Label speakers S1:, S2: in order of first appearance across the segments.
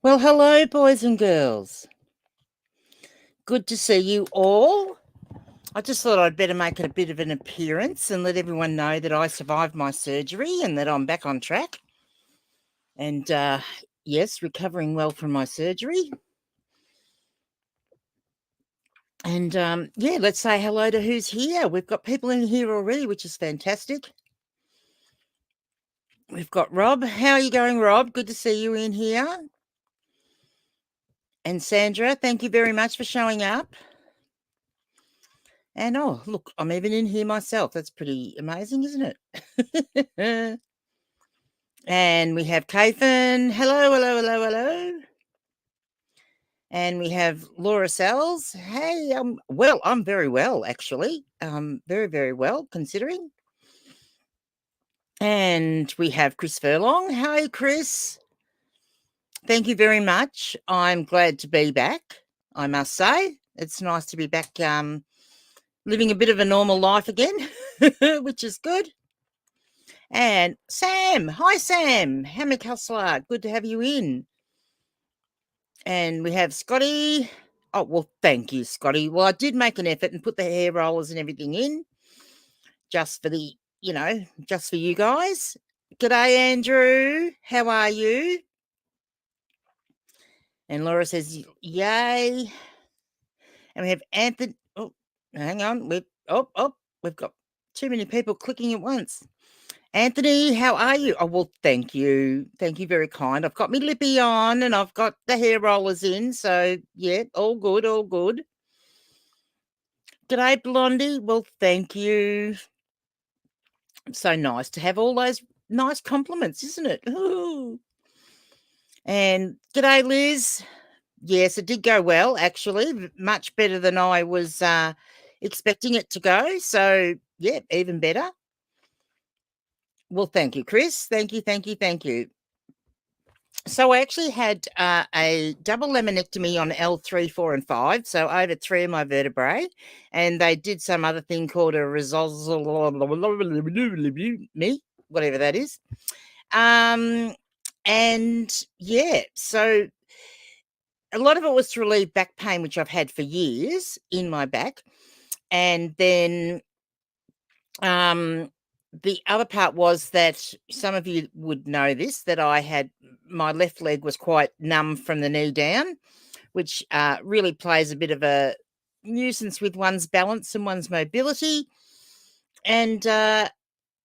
S1: Well, hello, boys and girls. Good to see you all. I just thought I'd better make it a bit of an appearance and let everyone know that I survived my surgery and that I'm back on track. And yes, recovering well from my surgery. And yeah, let's say hello to who's here. We've got people in here already, which is fantastic. We've got Rob. How are you going, Rob? Good to see you in here. And Sandra, thank you very much for showing up. And oh, look, I'm even in here myself. That's pretty amazing, isn't it? And we have Kathan. Hello, hello, hello, hello. And we have Laura Sells. Hey, well, I'm very well, actually. Very, very well, considering. And we have Chris Furlong. Hi, Chris. Thank you very much. I'm glad to be back, I must say. It's nice to be back living a bit of a normal life again, which is good. And Sam. Hi, Sam. Hammock Hustler. Good to have you in. And we have Scotty. Oh, well, thank you, Scotty. Well, I did make an effort and put the hair rollers and everything in just for the, just for you guys. G'day, Andrew. How are you? And Laura says, yay. And we have Anthony. Oh, hang on. We've got too many people clicking at once. Anthony, how are you? Oh, well, thank you. Thank you, very kind. I've got my lippy on and I've got the hair rollers in. So, yeah, all good, all good. G'day, Blondie. Well, thank you. So nice to have all those nice compliments, isn't it? Ooh. And g'day, Liz. Yes, it did go well, actually. Much better than I was expecting it to go. So, yeah, even better. Well, thank you, Chris. Thank you, thank you, thank you. So I actually had a double laminectomy on L3, 4, and 5, so over 3 of my vertebrae, and they did some other thing called a me, whatever that is. And yeah, so a lot of it was to relieve back pain, which I've had for years in my back, and then the other part was that some of you would know this, that I had my left leg was quite numb from the knee down, which really plays a bit of a nuisance with one's balance and one's mobility. And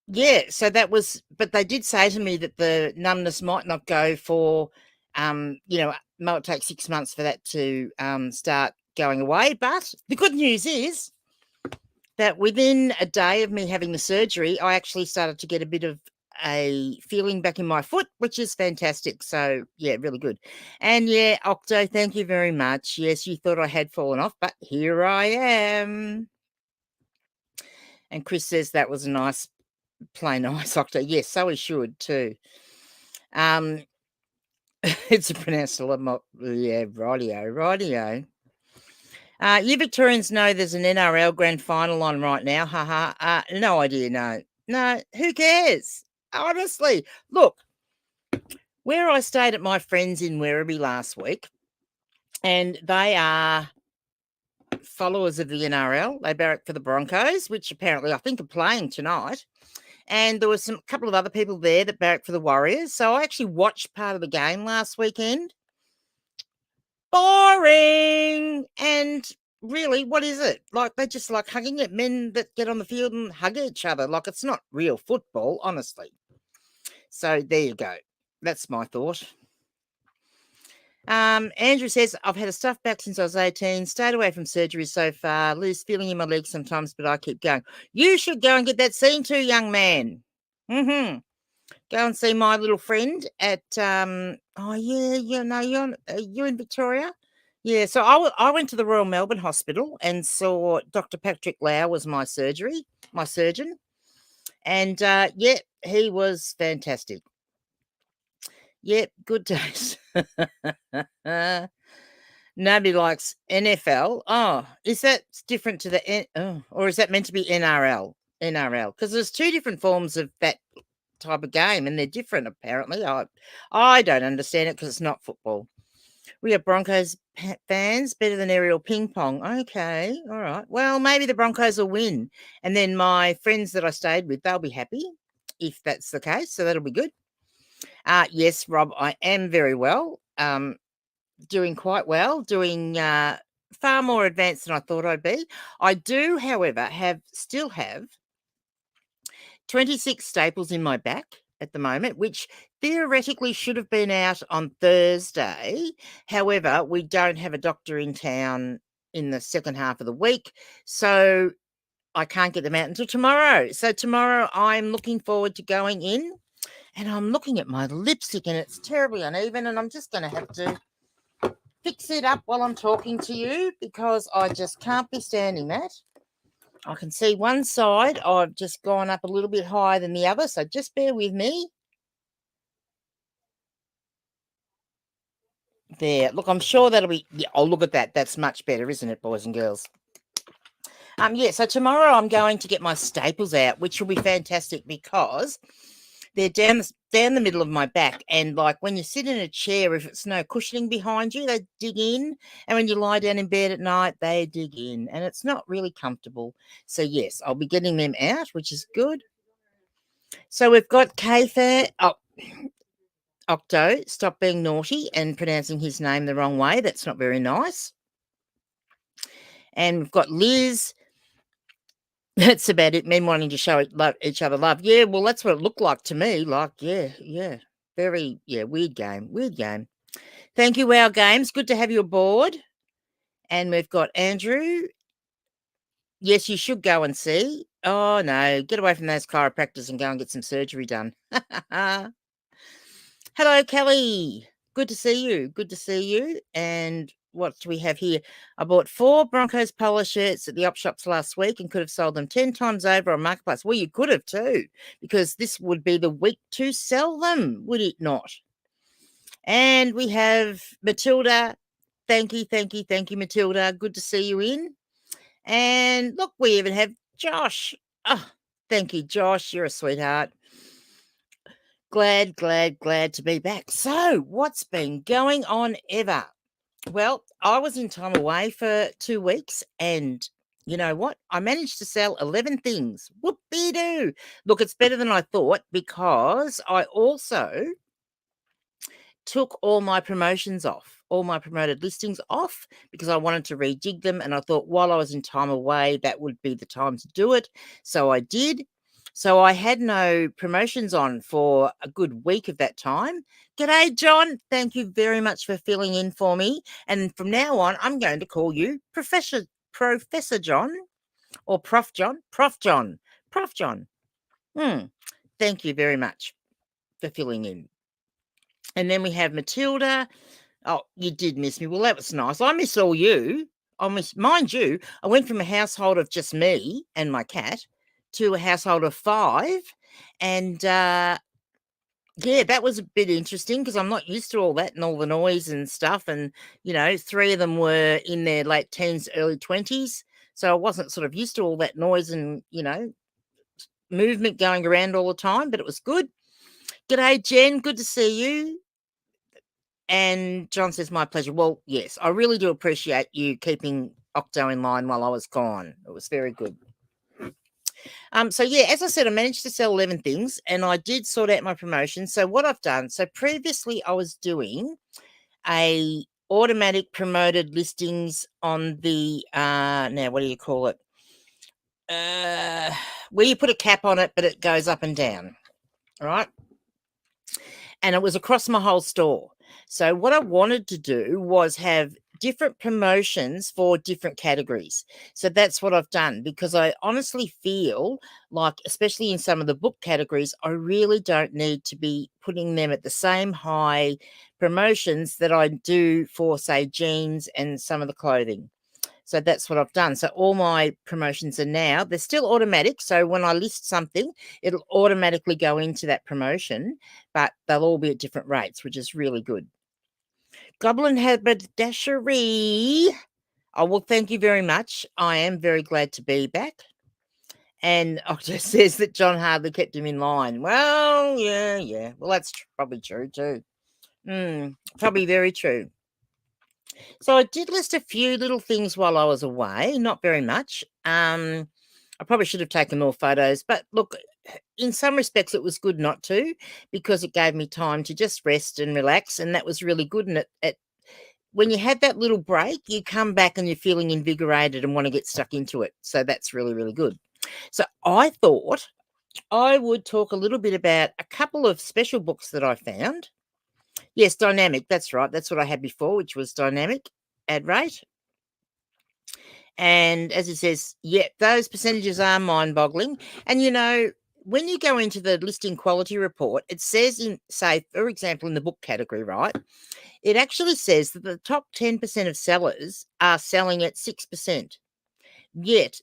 S1: yeah, so that was, but they did say to me that the numbness might not go for, might take 6 months for that to start going away. But the good news is that within a day of me having the surgery, I actually started to get a bit of a feeling back in my foot, which is fantastic. So, yeah, really good. And yeah, Octo, thank you very much. Yes, you thought I had fallen off, but here I am. And Chris says that was a nice, plain nice Octo. Yes, so he should too. It's pronounced a lot more. Yeah, rightio. You Victorians know there's an NRL grand final on right now. Haha. No idea. No. Who cares? Honestly, look, where I stayed at my friends in Werribee last week, and they are followers of the NRL. They barrack for the Broncos, which apparently I think are playing tonight. And there was a couple of other people there that barrack for the Warriors. So I actually watched part of the game last weekend. Boring. And really, what is it? Like, they just like hugging it. Men that get on the field and hug each other. Like, it's not real football, honestly. So there you go. That's my thought. Andrew says, I've had a stuffed back since I was 18, stayed away from surgery so far, lose feeling in my legs sometimes, but I keep going. You should go and get that seen to, young man. Go and see my little friend at, you're in Victoria? Yeah, so I went to the Royal Melbourne Hospital and saw Dr. Patrick Lau was my surgeon. And, yeah, he was fantastic. Yep, good days. Nobody likes NFL. Oh, is that different to the or is that meant to be NRL? NRL, because there's two different forms of that type of game, and they're different apparently. I don't understand it because it's not football. We are Broncos fans, better than aerial ping pong. Okay, all right. Well, maybe the Broncos will win. And then my friends that I stayed with, they'll be happy if that's the case. So that'll be good. Yes, Rob, I am very well. Doing quite well, doing far more advanced than I thought I'd be. I do, however, still have 26 staples in my back at the moment, which theoretically should have been out on Thursday. However, we don't have a doctor in town in the second half of the week, so I can't get them out until tomorrow. So tomorrow I'm looking forward to going in, and I'm looking at my lipstick and it's terribly uneven, and I'm just going to have to fix it up while I'm talking to you because I just can't be standing that. I can see one side I've just gone up a little bit higher than the other, so just bear with me. There. Look, I'm sure that'll be, yeah, oh, look at that. That's much better, isn't it, boys and girls? Yeah, so tomorrow I'm going to get my staples out, which will be fantastic because they're down the middle of my back, and like when you sit in a chair, if it's no cushioning behind you, they dig in, and when you lie down in bed at night, they dig in, and it's not really comfortable. So yes, I'll be getting them out, which is good. So we've got Kayfair. Oh, Octo, stop being naughty and pronouncing his name the wrong way. That's not very nice. And we've got Liz. That's about it. Men wanting to show each other love. Yeah, well, that's what it looked like to me. Like, yeah. Very, weird game. Weird game. Thank you, Wow Games. Good to have you aboard. And we've got Andrew. Yes, you should go and see. Oh, no. Get away from those chiropractors and go and get some surgery done. Hello, Kelly. Good to see you. Good to see you. And what do we have here? I bought 4 Broncos polo shirts at the op shops last week and could have sold them 10 times over on Marketplace. Well, you could have too, because this would be the week to sell them, would it not? And we have Matilda. Thank you, Matilda. Good to see you in. And look, we even have Josh. Oh, thank you, Josh. You're a sweetheart. Glad to be back. So, what's been going on ever? Well, I was in time away for 2 weeks, and you know what? I managed to sell 11 things. Whoopie-doo. Look, it's better than I thought because I also took all my promotions off, all my promoted listings off, because I wanted to rejig them. And I thought while I was in time away, that would be the time to do it. So I did. So I had no promotions on for a good week of that time. G'day, John. Thank you very much for filling in for me. And from now on, I'm going to call you Professor John or Prof John. Prof John. Prof John. Thank you very much for filling in. And then we have Matilda. Oh, you did miss me. Well, that was nice. I miss all you. Mind you, I went from a household of just me and my cat to a household of 5. And yeah, that was a bit interesting because I'm not used to all that and all the noise and stuff. And, 3 of them were in their late teens, early 20s. So I wasn't sort of used to all that noise and, movement going around all the time, but it was good. G'day, Jen. Good to see you. And John says, my pleasure. Well, yes, I really do appreciate you keeping Octo in line while I was gone. It was very good. So yeah, as I said, I managed to sell 11 things and I did sort out my promotion. So what I've done, so previously I was doing a automatic promoted listings on the, now what do you call it? Where you put a cap on it, but it goes up and down. All right. And it was across my whole store. So what I wanted to do was have different promotions for different categories. So that's what I've done because I honestly feel like, especially in some of the book categories, I really don't need to be putting them at the same high promotions that I do for, say, jeans and some of the clothing. So that's what I've done. So all my promotions are now, they're still automatic. So when I list something, it'll automatically go into that promotion, but they'll all be at different rates, which is really good. Goblin Haberdashery. Oh, well, thank you very much. I am very glad to be back. And Octo says that John hardly kept him in line. Well, yeah. Well, that's probably true too. Probably very true. So I did list a few little things while I was away, not very much. I probably should have taken more photos, but look, in some respects, it was good not to, because it gave me time to just rest and relax, and that was really good. And when you had that little break, you come back and you're feeling invigorated and want to get stuck into it. So that's really, really good. So I thought I would talk a little bit about a couple of special books that I found. Yes, dynamic. That's right. That's what I had before, which was dynamic ad rate. And as it says, yeah, those percentages are mind-boggling. And, when you go into the listing quality report, it says say, for example, in the book category, right, it actually says that the top 10% of sellers are selling at 6%. Yet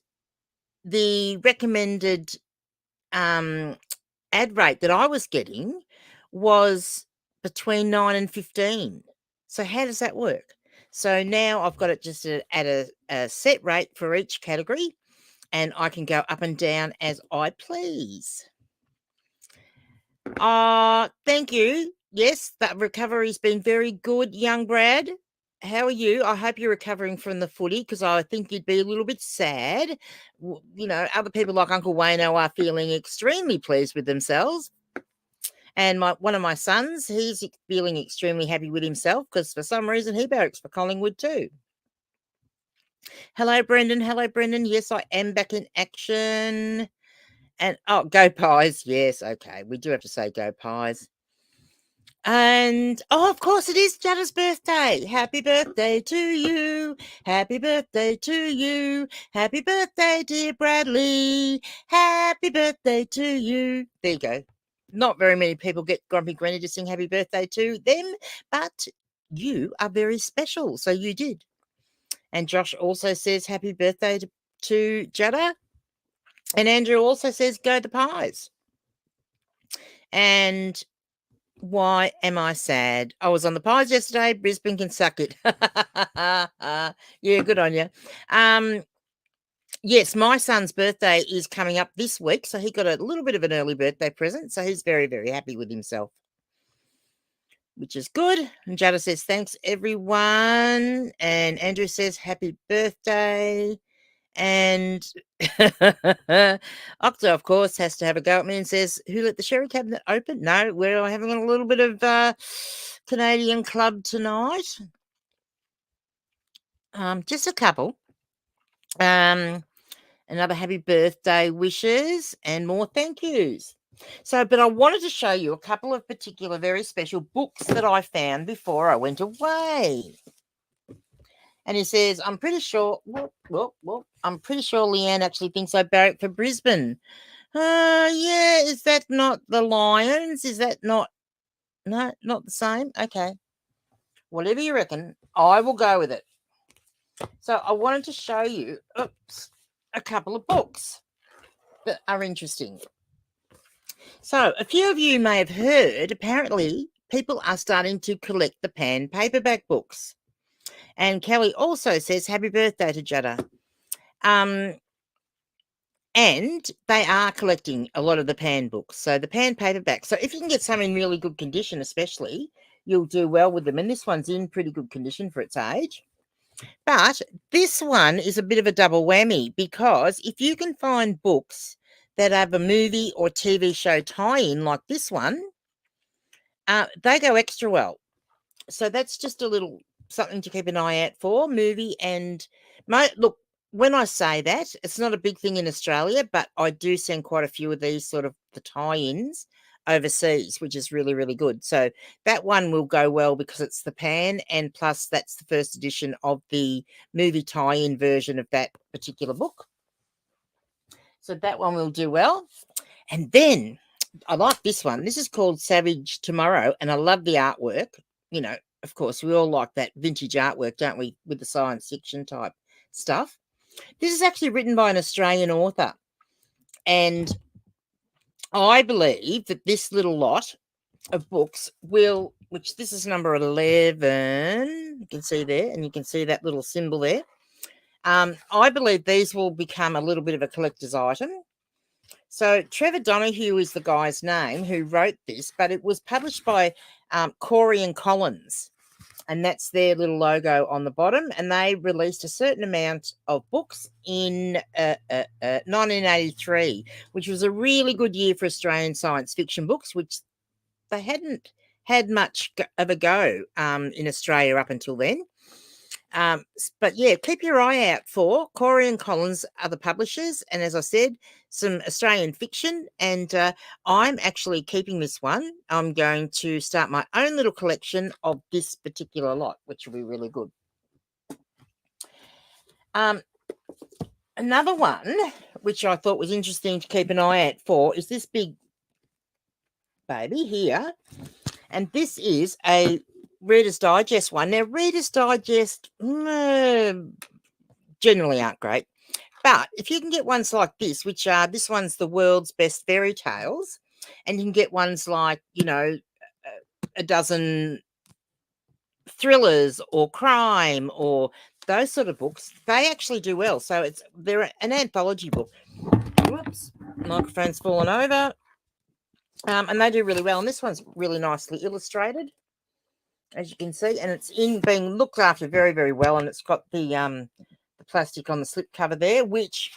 S1: the recommended ad rate that I was getting was between 9 and 15. So how does that work? So now I've got it just at a set rate for each category, and I can go up and down as I please. Thank you. Yes, that recovery's been very good, young Brad. How are you? I hope you're recovering from the footy, because I think you'd be a little bit sad. Other people like Uncle Wayno are feeling extremely pleased with themselves. And one of my sons, he's feeling extremely happy with himself because for some reason he barracks for Collingwood too. Hello, Brendan. Hello, Brendan. Yes, I am back in action. And go Pies. Yes, okay. We do have to say go Pies. And of course it is Jada's birthday. Happy birthday to you. Happy birthday to you. Happy birthday, dear Bradley. Happy birthday to you. There you go. Not very many people get Grumpy Granny to sing happy birthday to them, but you are very special. So you did. And Josh also says happy birthday to Jada. And Andrew also says go the Pies. And why am I sad? I was on the Pies yesterday. Brisbane can suck it. Yeah, good on you. Yes, my son's birthday is coming up this week, so he got a little bit of an early birthday present, so he's very, very happy with himself, which is good. And Jada says, thanks, everyone. And Andrew says, happy birthday. And Octa, of course, has to have a go at me and says, who let the sherry cabinet open? No, we're having a little bit of Canadian club tonight. Just a couple. Another happy birthday wishes and more thank yous. So, but I wanted to show you a couple of particular very special books that I found before I went away. And he says, I'm pretty sure, I'm pretty sure Leanne actually thinks I barrack for Brisbane. Yeah, is that not the Lions? Is that not the same? Okay. Whatever you reckon, I will go with it. So I wanted to show you, a couple of books that are interesting. So a few of you may have heard, apparently, people are starting to collect the Pan paperback books. And Kelly also says, happy birthday to Jada. And they are collecting a lot of the Pan books. So the Pan paperback. So if you can get some in really good condition, especially, you'll do well with them. And this one's in pretty good condition for its age. But this one is a bit of a double whammy, because if you can find books that have a movie or TV show tie-in like this one, they go extra well. So that's just a little something to keep an eye out for, movie. And look, when I say that, it's not a big thing in Australia, but I do send quite a few of these sort of the tie-ins overseas, which is really, really good. So that one will go well because it's the Pan, and plus that's the first edition of the movie tie-in version of that particular book. So that one will do well. And then I like this one. This is called Savage Tomorrow, and I love the artwork. Of course, we all like that vintage artwork, don't we, with the science fiction type stuff. This is actually written by an Australian author, and I believe that this little lot of books which this is number 11, you can see there, and you can see that little symbol there. I believe these will become a little bit of a collector's item. So Trevor Donahue is the guy's name who wrote this, but it was published by Corey and Collins. and that's their little logo on the bottom. And they released a certain amount of books in 1983, which was a really good year for Australian science fiction books, which they hadn't had much of a go in Australia up until then. But yeah, keep your eye out for Corey and Collins are the publishers, and as I said, some Australian fiction. And I'm actually keeping this one. I'm going to start my own little collection of this particular lot, which will be really good. Another one which I thought was interesting to keep an eye out for is this big baby here, and this is a Reader's Digest one. Now, Reader's Digest generally aren't great, but if you can get ones like this, which are, this one's the world's best fairy tales, and you can get ones like, you know, a dozen thrillers or crime or those sort of books, they actually do well. So they're an anthology book. Whoops, microphone's fallen over. And they do really well. And this one's really nicely illustrated, as you can see, and it's being looked after very, very well. And it's got the plastic on the slip cover there, which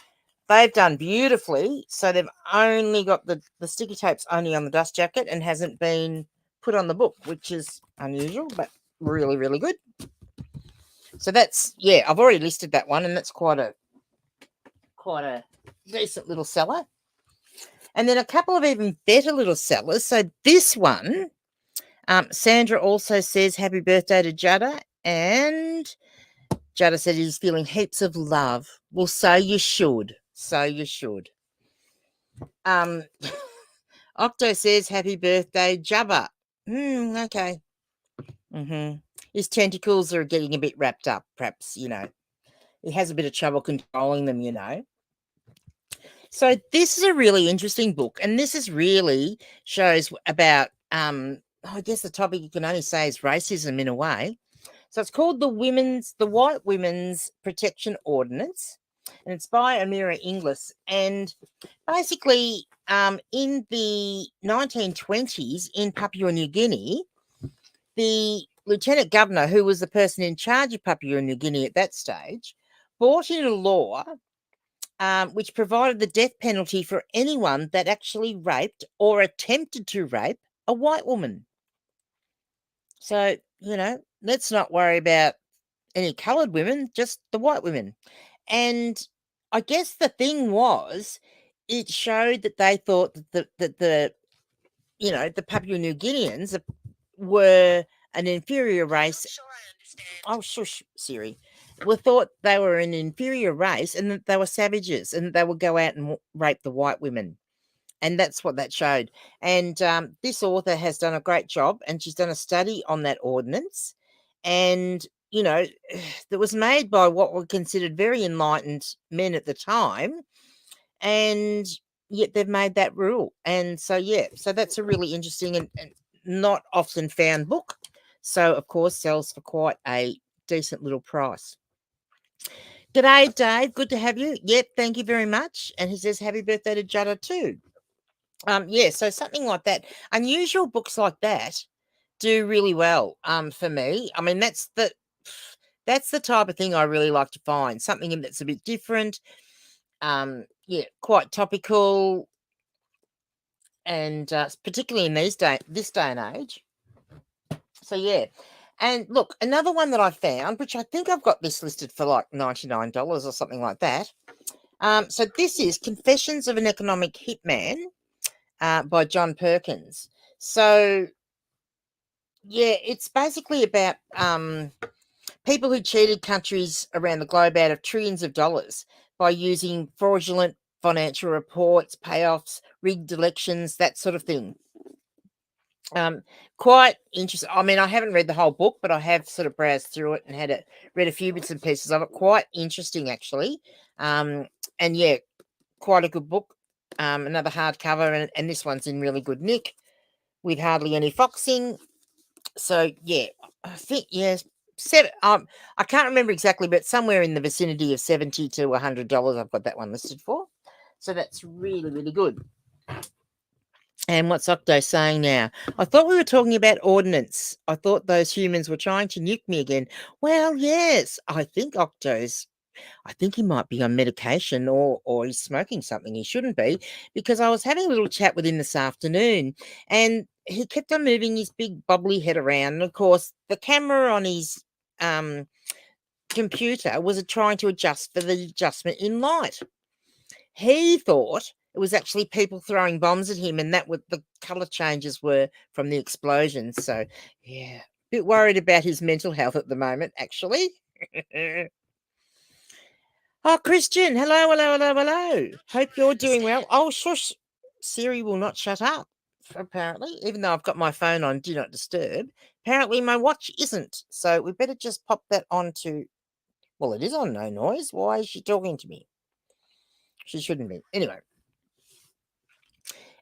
S1: they've done beautifully. So they've only got the sticky tape's only on the dust jacket and hasn't been put on the book, which is unusual, but really, really good. So that's, yeah, I've already listed that one, and that's quite a decent little seller. And then a couple of even better little sellers. So this one, Sandra also says happy birthday to Jada, and Jada said he's feeling heaps of love. Well, so you should. So you should. Octo says happy birthday, Jabba. Okay. His tentacles are getting a bit wrapped up, perhaps, you know. He has a bit of trouble controlling them, you know. So this is a really interesting book, and this is really shows about, I guess the topic you can only say is racism in a way. So it's called the White Women's Protection Ordinance, and it's by Amira Inglis. And basically, in the 1920s in Papua New Guinea, the Lieutenant Governor, who was the person in charge of Papua New Guinea at that stage, brought in a law which provided the death penalty for anyone that actually raped or attempted to rape a white woman. So, you know, let's not worry about any coloured women, just the white women. And I guess the thing was, it showed that they thought that the you know, the Papua New Guineans were an inferior race.
S2: Sure, I understand.
S1: Oh, shush, Siri. We thought they were an inferior race and that they were savages and they would go out and rape the white women. And that's what that showed. And this author has done a great job, and she's done a study on that ordinance. And, you know, that was made by what were considered very enlightened men at the time. And yet they've made that rule. And so, yeah, so that's a really interesting and not often found book. So, of course, sells for quite a decent little price. G'day, Dave. Good to have you. Yep, thank you very much. And he says, happy birthday to Jada too. Yeah, so something like that. Unusual books like that do really well for me. I mean, that's the type of thing I really like to find. Something that's a bit different. Yeah, quite topical. And particularly in this day and age. So, yeah. And look, another one that I found, which I think I've got this listed for like $99 or something like that. So this is Confessions of an Economic Hitman by John Perkins. So, yeah, it's basically about people who cheated countries around the globe out of trillions of dollars by using fraudulent financial reports, payoffs, rigged elections, that sort of thing. Quite interesting. I mean, I haven't read the whole book, but I have sort of browsed through it and read a few bits and pieces of it. Quite interesting, actually. And yeah, quite a good book. Another hardcover, and this one's in really good nick with hardly any foxing. So yeah, I think yes, I can't remember exactly, but somewhere in the vicinity of $70 to $100, I've got that one listed for. So that's really, really good. And what's Octo saying now? I thought we were talking about ordnance. I thought those humans were trying to nuke me again. Well, yes, I think I think he might be on medication or he's smoking something he shouldn't be, because I was having a little chat with him this afternoon and he kept on moving his big bubbly head around. And of course, the camera on his computer was trying to adjust for the adjustment in light. He thought it was actually people throwing bombs at him, and that what the color changes were from the explosions. So, yeah, bit worried about his mental health at the moment, actually. Oh, Christian, hello, hello, hello, hello. Hope you're doing well. Oh, shush. Siri will not shut up, apparently, even though I've got my phone on Do Not Disturb. Apparently, my watch isn't. So we better just pop that on to, well, it is on no noise. Why is she talking to me? She shouldn't be. Anyway.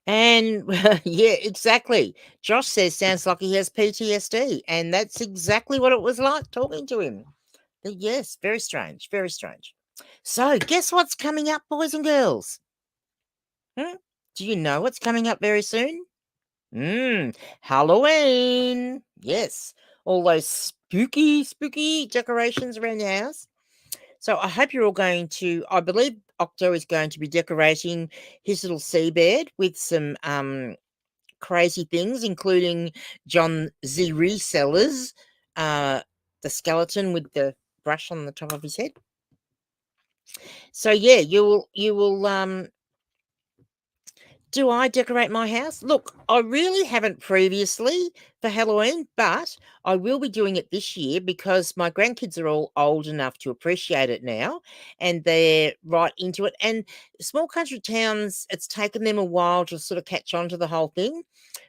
S1: And yeah, exactly. Josh says sounds like he has PTSD, and that's exactly what it was like talking to him. But yes, very strange, very strange. So, guess what's coming up, boys and girls? Do you know what's coming up very soon? Halloween. Yes, all those spooky decorations around your house. So I hope you're all going to. I believe Octo is going to be decorating his little seabed with some crazy things, including John Z. Resellers, the skeleton with the brush on the top of his head. So yeah, you will. Do I decorate my house? Look, I really haven't previously for Halloween, but I will be doing it this year because my grandkids are all old enough to appreciate it now and they're right into it. And small country towns, it's taken them a while to sort of catch on to the whole thing,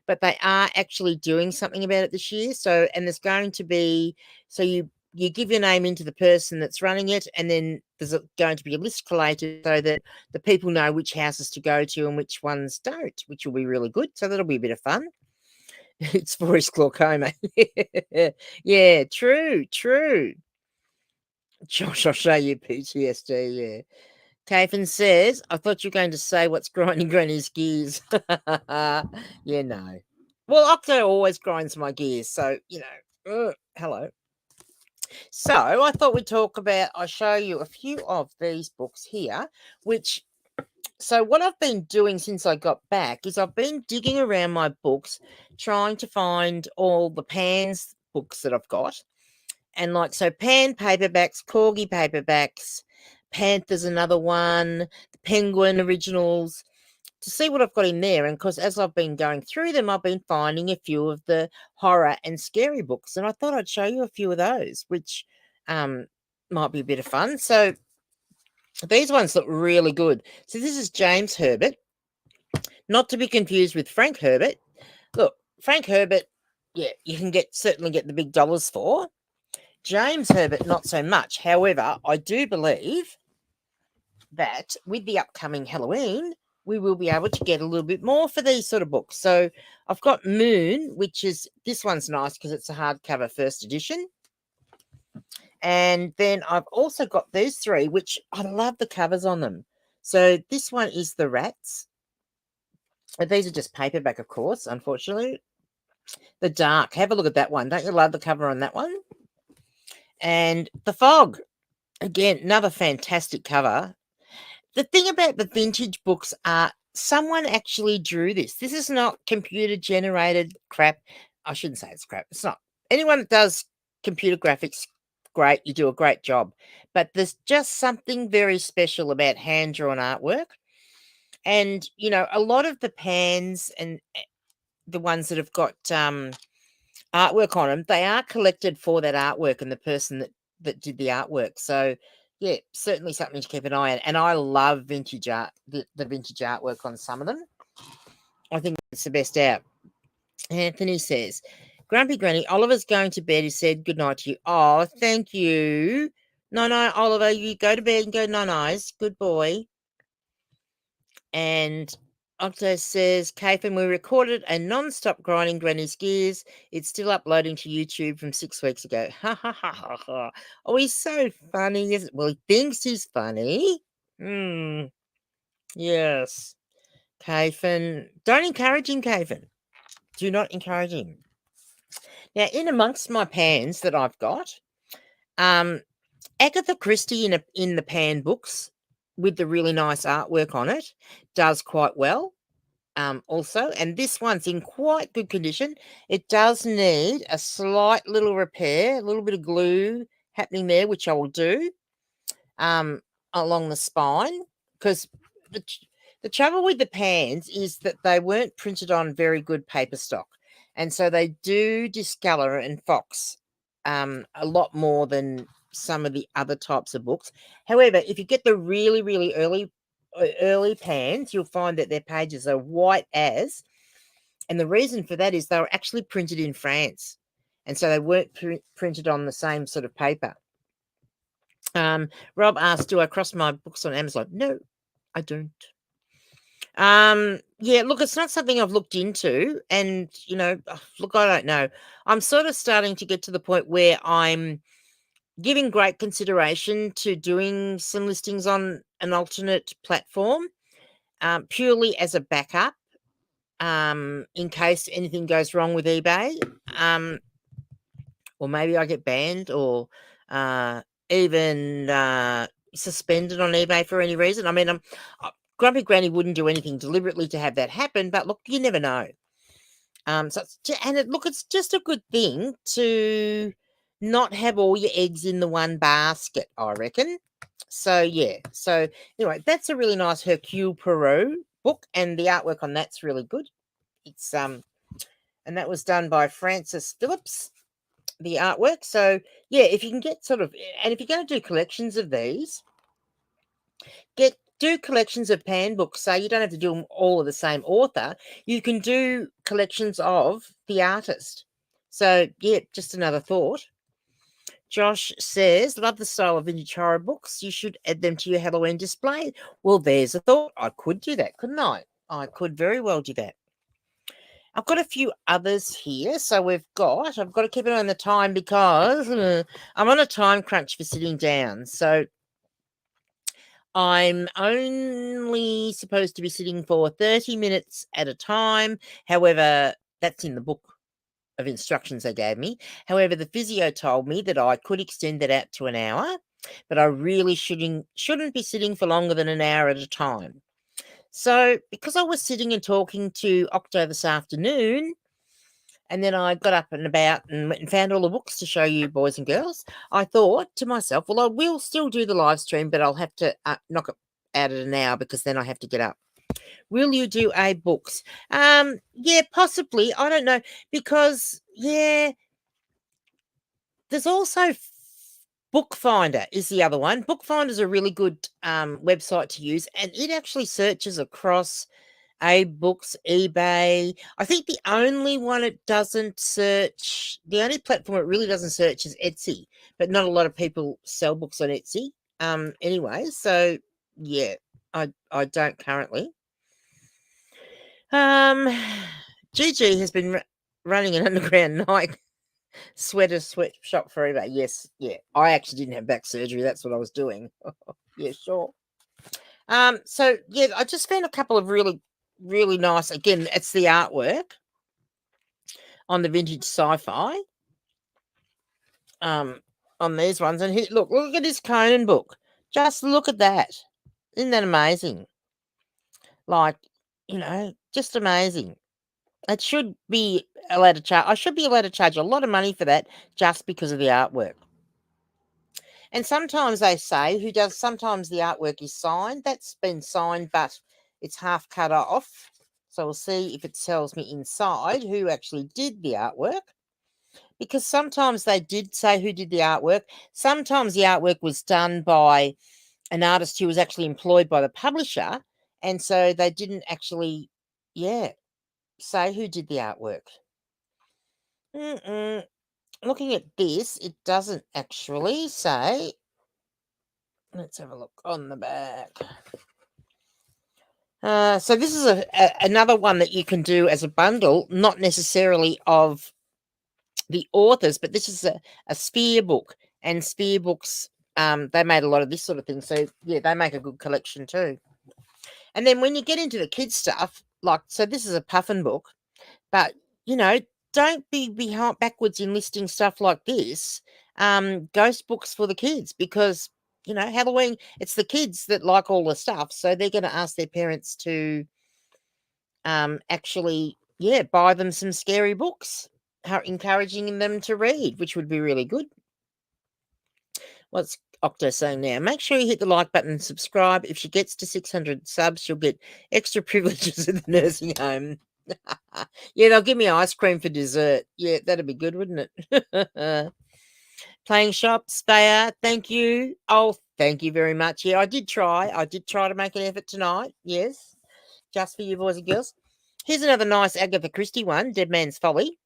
S1: but they are actually doing something about it this year. So, and there's going to be, so you give your name into the person that's running it, and then there's going to be a list collated so that the people know which houses to go to and which ones don't, which will be really good. So that'll be a bit of fun. It's for his glaucoma. Yeah, true. Josh, I'll show you PTSD. Yeah. Kathan says, I thought you were going to say what's grinding Granny's gears. Yeah, no. Well, Octo always grinds my gears. So, hello. So I thought we'd talk about, I'll show you a few of these books here, which, so what I've been doing since I got back is I've been digging around my books, trying to find all the Pans books that I've got. And like, so Pan paperbacks, Corgi paperbacks, Panther's another one, the Penguin originals, to see what I've got in there. And because as I've been going through them, I've been finding a few of the horror and scary books. And I thought I'd show you a few of those, which might be a bit of fun. So these ones look really good. So this is James Herbert, not to be confused with Frank Herbert. Look, Frank Herbert, yeah, you can certainly get the big dollars for. James Herbert, not so much. However, I do believe that with the upcoming Halloween, we will be able to get a little bit more for these sort of books. So I've got Moon, which is, this one's nice because it's a hardcover first edition. And then I've also got these three, which I love the covers on them. So this one is The Rats. These are just paperback, of course, unfortunately. The Dark, have a look at that one. Don't you love the cover on that one? And The Fog, again, another fantastic cover. The thing about the vintage books are someone actually drew this. This is not computer generated crap. I shouldn't say it's crap. It's not. Anyone that does computer graphics, great. You do a great job. But there's just something very special about hand drawn artwork. And, a lot of the pans and the ones that have got artwork on them, they are collected for that artwork and the person that did the artwork. So, yeah, certainly something to keep an eye on. And I love vintage art, the vintage artwork on some of them. I think it's the best out. Anthony says, Grumpy Granny, Oliver's going to bed. He said good night to you. Oh, thank you. No, Oliver, you go to bed and go nice. Good boy. And Octo says, Kathan, we recorded a non-stop grinding Granny's gears. It's still uploading to YouTube from 6 weeks ago. Ha ha ha ha ha. Oh, he's so funny. Well, he thinks he's funny. Yes. Kafen, don't encourage him, Kafen. Do not encourage him. Now, in amongst my pans that I've got, Agatha Christie in the pan books with the really nice artwork on it does quite well. Also, and this one's in quite good condition. It does need a slight little repair, a little bit of glue happening there, which I will do along the spine, because the trouble with the pans is that they weren't printed on very good paper stock, and so they do discolor and fox a lot more than some of the other types of books. However, if you get the really, really early pans, you'll find that their pages are white as, and the reason for that is they were actually printed in France, and so they weren't printed on the same sort of paper. Rob asked, do I cross my books on Amazon? No, I don't. Yeah, look, it's not something I've looked into, and look, I don't know. I'm sort of starting to get to the point where I'm giving great consideration to doing some listings on an alternate platform, purely as a backup, in case anything goes wrong with eBay, or maybe I get banned, or even suspended on eBay for any reason. I mean, Grumpy Granny wouldn't do anything deliberately to have that happen, but look, you never know. It's just a good thing to not have all your eggs in the one basket, I reckon. So yeah. So anyway, that's a really nice Hercule Poirot book, and the artwork on that's really good. It's and that was done by Francis Phillips, the artwork. So yeah, if you can get and if you're going to do collections of these, do collections of pan books, so you don't have to do them all of the same author. You can do collections of the artist. So yeah, just another thought. Josh says, love the style of vintage horror books. You should add them to your Halloween display. Well, there's a thought. I could do that, couldn't I? I could very well do that. I've got a few others here. So I've got to keep an eye on the time, because I'm on a time crunch for sitting down. So I'm only supposed to be sitting for 30 minutes at a time. However, that's in the book of instructions they gave me. However, the physio told me that I could extend that out to an hour, but I really shouldn't be sitting for longer than an hour at a time. So because I was sitting and talking to Octo this afternoon, and then I got up and about and went and found all the books to show you, boys and girls, I thought to myself, well, I will still do the live stream, but I'll have to knock it out at an hour, because then I have to get up. Will you do a books? Yeah, possibly. I don't know, because there's also Bookfinder is the other one. Bookfinder is a really good website to use, and it actually searches across books, eBay. I think the only one it doesn't search, the only platform it really doesn't search is Etsy, but not a lot of people sell books on Etsy. Anyway, so yeah, I don't currently. Gigi has been running an underground Nike sweatshop for eBay. Yes, yeah. I actually didn't have back surgery. That's what I was doing. Yeah, sure. So yeah, I just found a couple of really, really nice. Again, it's the artwork on the vintage sci-fi. On these ones, and look at this Conan book. Just look at that. Isn't that amazing? Like, just amazing. It should be allowed to charge. I should be allowed to charge a lot of money for that, just because of the artwork. And sometimes they say sometimes the artwork is signed. That's been signed, but it's half cut off. So we'll see if it tells me inside who actually did the artwork. Because sometimes they did say who did the artwork. Sometimes the artwork was done by an artist who was actually employed by the publisher. And so they didn't actually, say who did the artwork. Looking at this, it doesn't actually say. Let's have a look on the back. So this is another one that you can do as a bundle, not necessarily of the authors, but this is a Sphere book, and Sphere books, they made a lot of this sort of thing. So yeah, they make a good collection too. And then when you get into the kids stuff, like, so this is a puffin book, but, you know, don't be behind backwards in listing stuff like this, ghost books for the kids, because, you know, Halloween, it's the kids that like all the stuff, so they're going to ask their parents to actually, yeah, buy them some scary books, encouraging them to read, which would be really good. What's Octo saying now? Make sure you hit the like button and subscribe. If she gets to 600 subs, she'll get extra privileges at the nursing home. Yeah, they'll give me ice cream for dessert. Yeah, that'd be good, wouldn't it? Playing shop, Spayer, thank you. Oh, thank you very much. Yeah, I did try. I did try to make an effort tonight. Yes, just for you boys and girls. Here's another nice Agatha Christie one, Dead Man's Folly.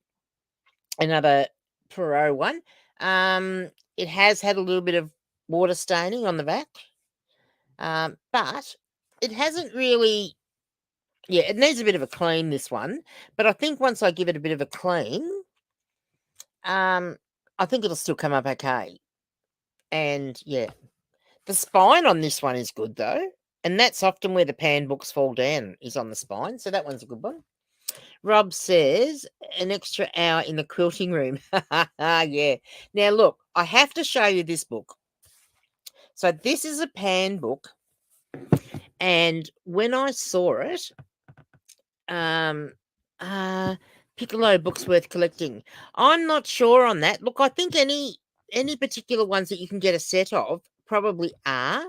S1: Another Perot one. It has had a little bit of water staining on the back, but it hasn't really. Yeah, it needs a bit of a clean, this one. But I think once I give it a bit of a clean, I think it'll still come up okay. And yeah, the spine on this one is good though. And that's often where the pan books fall down, is on the spine. So that one's a good one. Rob says an extra hour in the quilting room. Yeah. Now look, I have to show you this book. So this is a pan book. And when I saw it, Piccolo books worth collecting. I'm not sure on that. Look, I think any particular ones that you can get a set of probably are.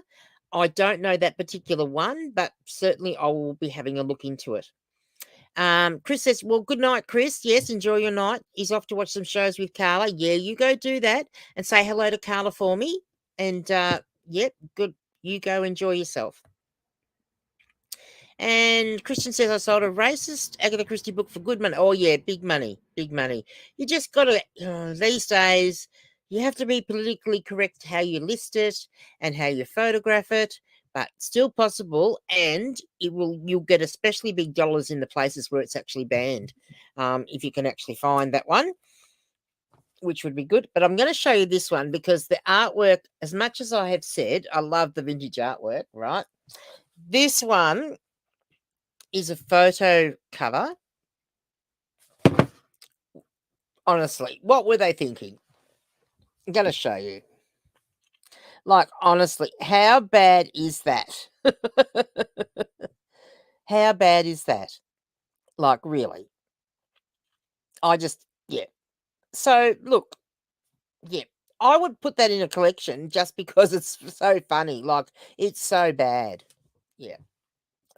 S1: I don't know that particular one, but certainly I will be having a look into it. Chris says, well, good night, Chris. Yes, enjoy your night. He's off to watch some shows with Carla. Yeah, you go do that and say hello to Carla for me. And yep, good. You go enjoy yourself. And Christian says, I sold a racist Agatha Christie book for good money. Oh, yeah, big money, big money. You just got to, these days, you have to be politically correct how you list it and how you photograph it, but still possible. And you'll get especially big dollars in the places where it's actually banned, if you can actually find that one, which would be good. But I'm going to show you this one because the artwork, as much as I have said, I love the vintage artwork, right? This one is a photo cover. Honestly, what were they thinking? I'm going to show you. Like, honestly, how bad is that? How bad is that? Like, really? Yeah. So, look, yeah, I would put that in a collection just because it's so funny. Like, it's so bad. Yeah.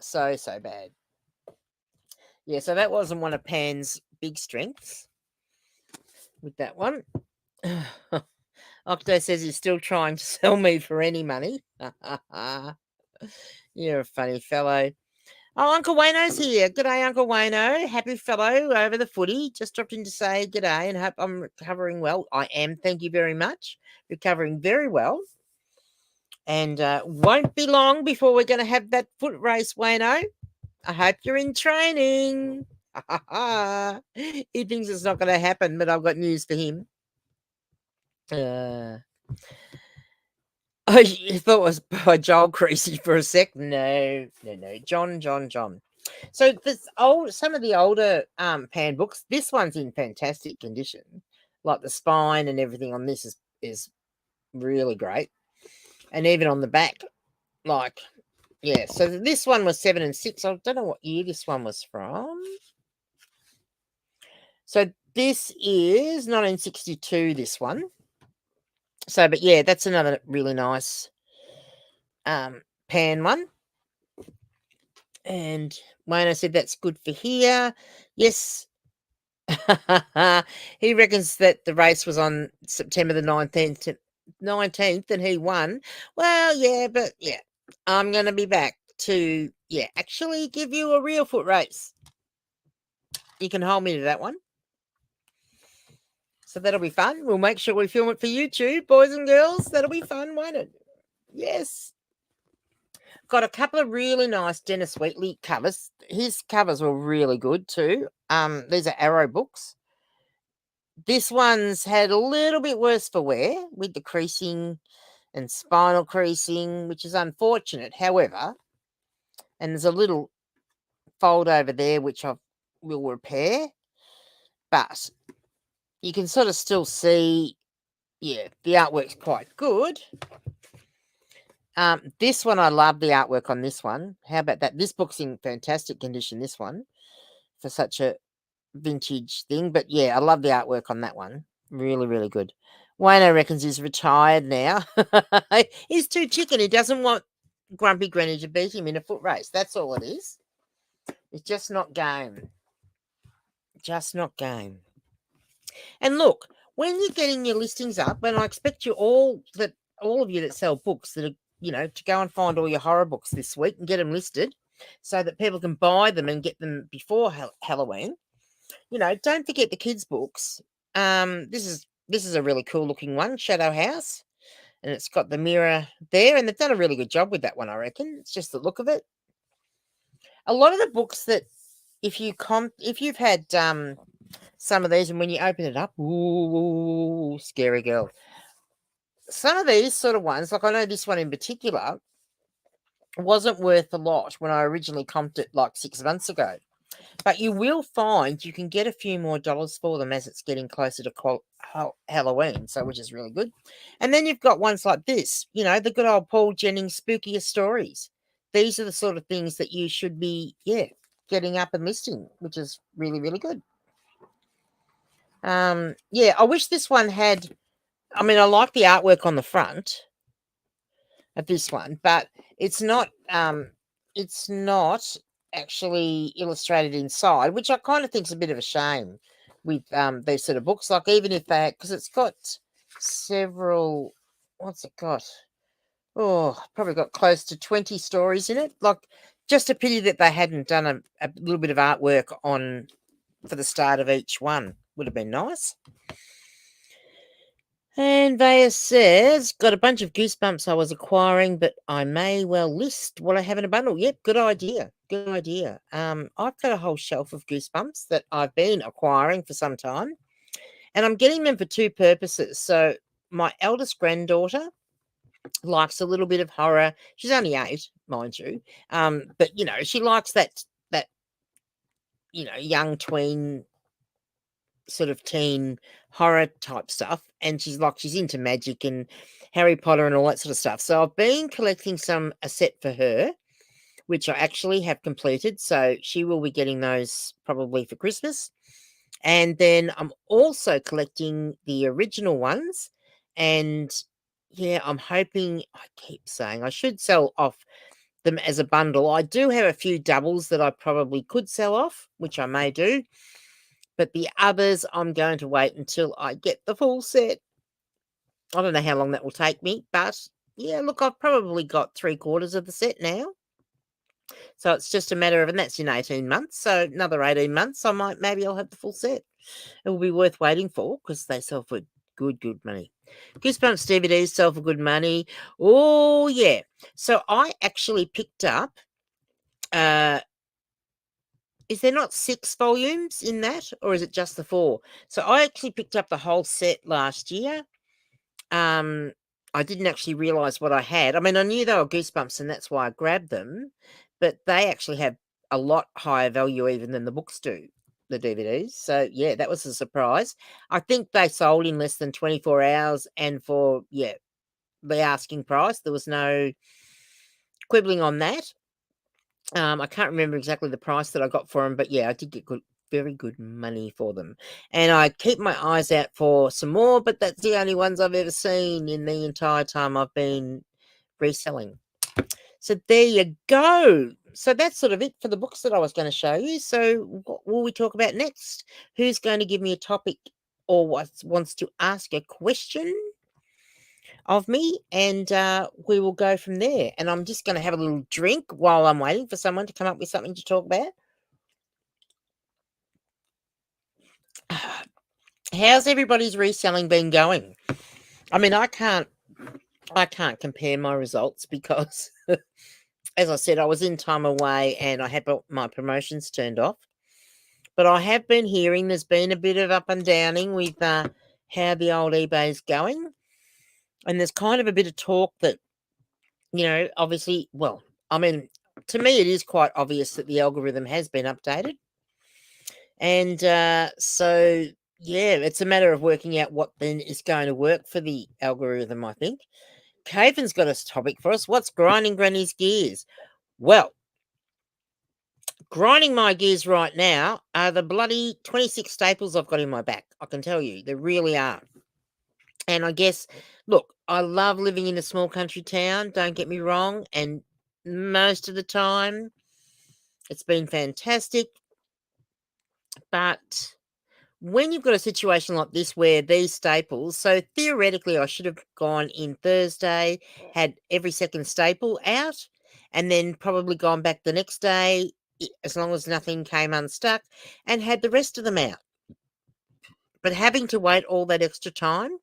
S1: So bad. Yeah, so that wasn't one of Pan's big strengths with that one. Octo says he's still trying to sell me for any money. You're a funny fellow. Oh, Uncle Wayno's here. G'day, Uncle Wayno. Happy fellow over the footy. Just dropped in to say g'day and hope I'm recovering well. I am. Thank you very much. Recovering very well. And won't be long before we're going to have that foot race, Wayno. I hope you're in training. He thinks it's not going to happen, but I've got news for him. I thought it was by Joel Creasy for a sec. No. John. So there's some of the older pan books. This one's in fantastic condition. Like the spine and everything on this is really great. And even on the back, like, yeah. So this one was 7 and 6. I don't know what year this one was from. So this is 1962, this one. So, but yeah, that's another really nice pan one. And Wayno said that's good for here. Yes. He reckons that the race was on September the 19th and he won. Well, yeah, but yeah, I'm going to be back to, actually give you a real foot race. You can hold me to that one. So that'll be fun. We'll make sure we film it for YouTube, boys and girls. That'll be fun, won't it? Yes. Got a couple of really nice Dennis Wheatley covers. His covers were really good too. These are Arrow books. This one's had a little bit worse for wear with the creasing and spinal creasing, which is unfortunate. However, And there's a little fold over there, which I will repair. But you can sort of still see, yeah, the artwork's quite good. This one, I love the artwork on this one. How about that? This book's in fantastic condition, this one, for such a vintage thing. But yeah, I love the artwork on that one. Really, really good. Wayno reckons he's retired now. He's too chicken. He doesn't want Grumpy Granny to beat him in a foot race. That's all it is. It's just not game. Just not game. And look, when you're getting your listings up, and I expect you all of you that sell books that are, to go and find all your horror books this week and get them listed so that people can buy them and get them before Halloween. Don't forget the kids' books. This is a really cool looking one, Shadow House, and it's got the mirror there, and they've done a really good job with that one, I reckon. It's just the look of it. A lot of the books that if you've had some of these, and when you open it up, ooh, scary girl. Some of these sort of ones, like I know this one in particular, wasn't worth a lot when I originally comped it like 6 months ago. But you will find you can get a few more dollars for them as it's getting closer to Halloween, so which is really good. And then you've got ones like this, the good old Paul Jennings spookier stories. These are the sort of things that you should be, getting up and listing, which is really, really good. I wish this one had, I like the artwork on the front of this one, but it's not actually illustrated inside, which I kind of think is a bit of a shame with these sort of books. Like even if because it's got several, what's it got? Oh, probably got close to 20 stories in it. Like, just a pity that they hadn't done a little bit of artwork on for the start of each one. Would have been nice. And Vaya says, got a bunch of Goosebumps I was acquiring, but I may well list what I have in a bundle. Yep, good idea. Good idea. I've got a whole shelf of Goosebumps that I've been acquiring for some time, and I'm getting them for 2 purposes. So my eldest granddaughter likes a little bit of horror. She's only 8, mind you. But she likes that young tween sort of teen horror type stuff, and she's into magic and Harry Potter and all that sort of stuff. So I've been collecting a set for her, which I actually have completed, so she will be getting those probably for Christmas. And then I'm also collecting the original ones, and I'm hoping, I keep saying I should sell off them as a bundle. I do have a few doubles that I probably could sell off, which I may do. But the others, I'm going to wait until I get the full set. I don't know how long that will take me, but yeah, look, I've probably got 3/4 of the set now. So it's just a matter of, and that's in 18 months. So another 18 months, maybe I'll have the full set. It will be worth waiting for because they sell for good money. Goosebumps DVDs sell for good money. Oh, yeah. So I actually picked up, is there not 6 volumes in that, or is it just the 4? So I actually picked up the whole set last year. I didn't actually realize what I had. I mean, I knew they were Goosebumps, and that's why I grabbed them, but they actually have a lot higher value even than the books do, the DVDs. So yeah, that was a surprise. I think they sold in less than 24 hours, and for the asking price. There was no quibbling on that. I can't remember exactly the price that I got for them, but yeah, I did get very good money for them. And I keep my eyes out for some more, but that's the only ones I've ever seen in the entire time I've been reselling. So there you go. So that's sort of it for the books that I was going to show you. So what will we talk about next? Who's going to give me a topic or wants to ask a question of me, and we will go from there. And I'm just going to have a little drink while I'm waiting for someone to come up with something to talk about. How's everybody's reselling been going? I mean, I can't compare my results because as I said, I was in time away and I had my promotions turned off. But I have been hearing there's been a bit of up and downing with how the old eBay is going. And there's kind of a bit of talk that, obviously, well, I mean, to me, it is quite obvious that the algorithm has been updated. And so, yeah, it's a matter of working out what then is going to work for the algorithm, I think. Caven's got a topic for us. What's grinding Granny's gears? Well, grinding my gears right now are the bloody 26 staples I've got in my back. I can tell you, they really are. And I guess, look, I love living in a small country town, don't get me wrong. And most of the time, it's been fantastic. But when you've got a situation like this where these staples, so theoretically, I should have gone in Thursday, had every second staple out, and then probably gone back the next day, as long as nothing came unstuck, and had the rest of them out. But having to wait all that extra time,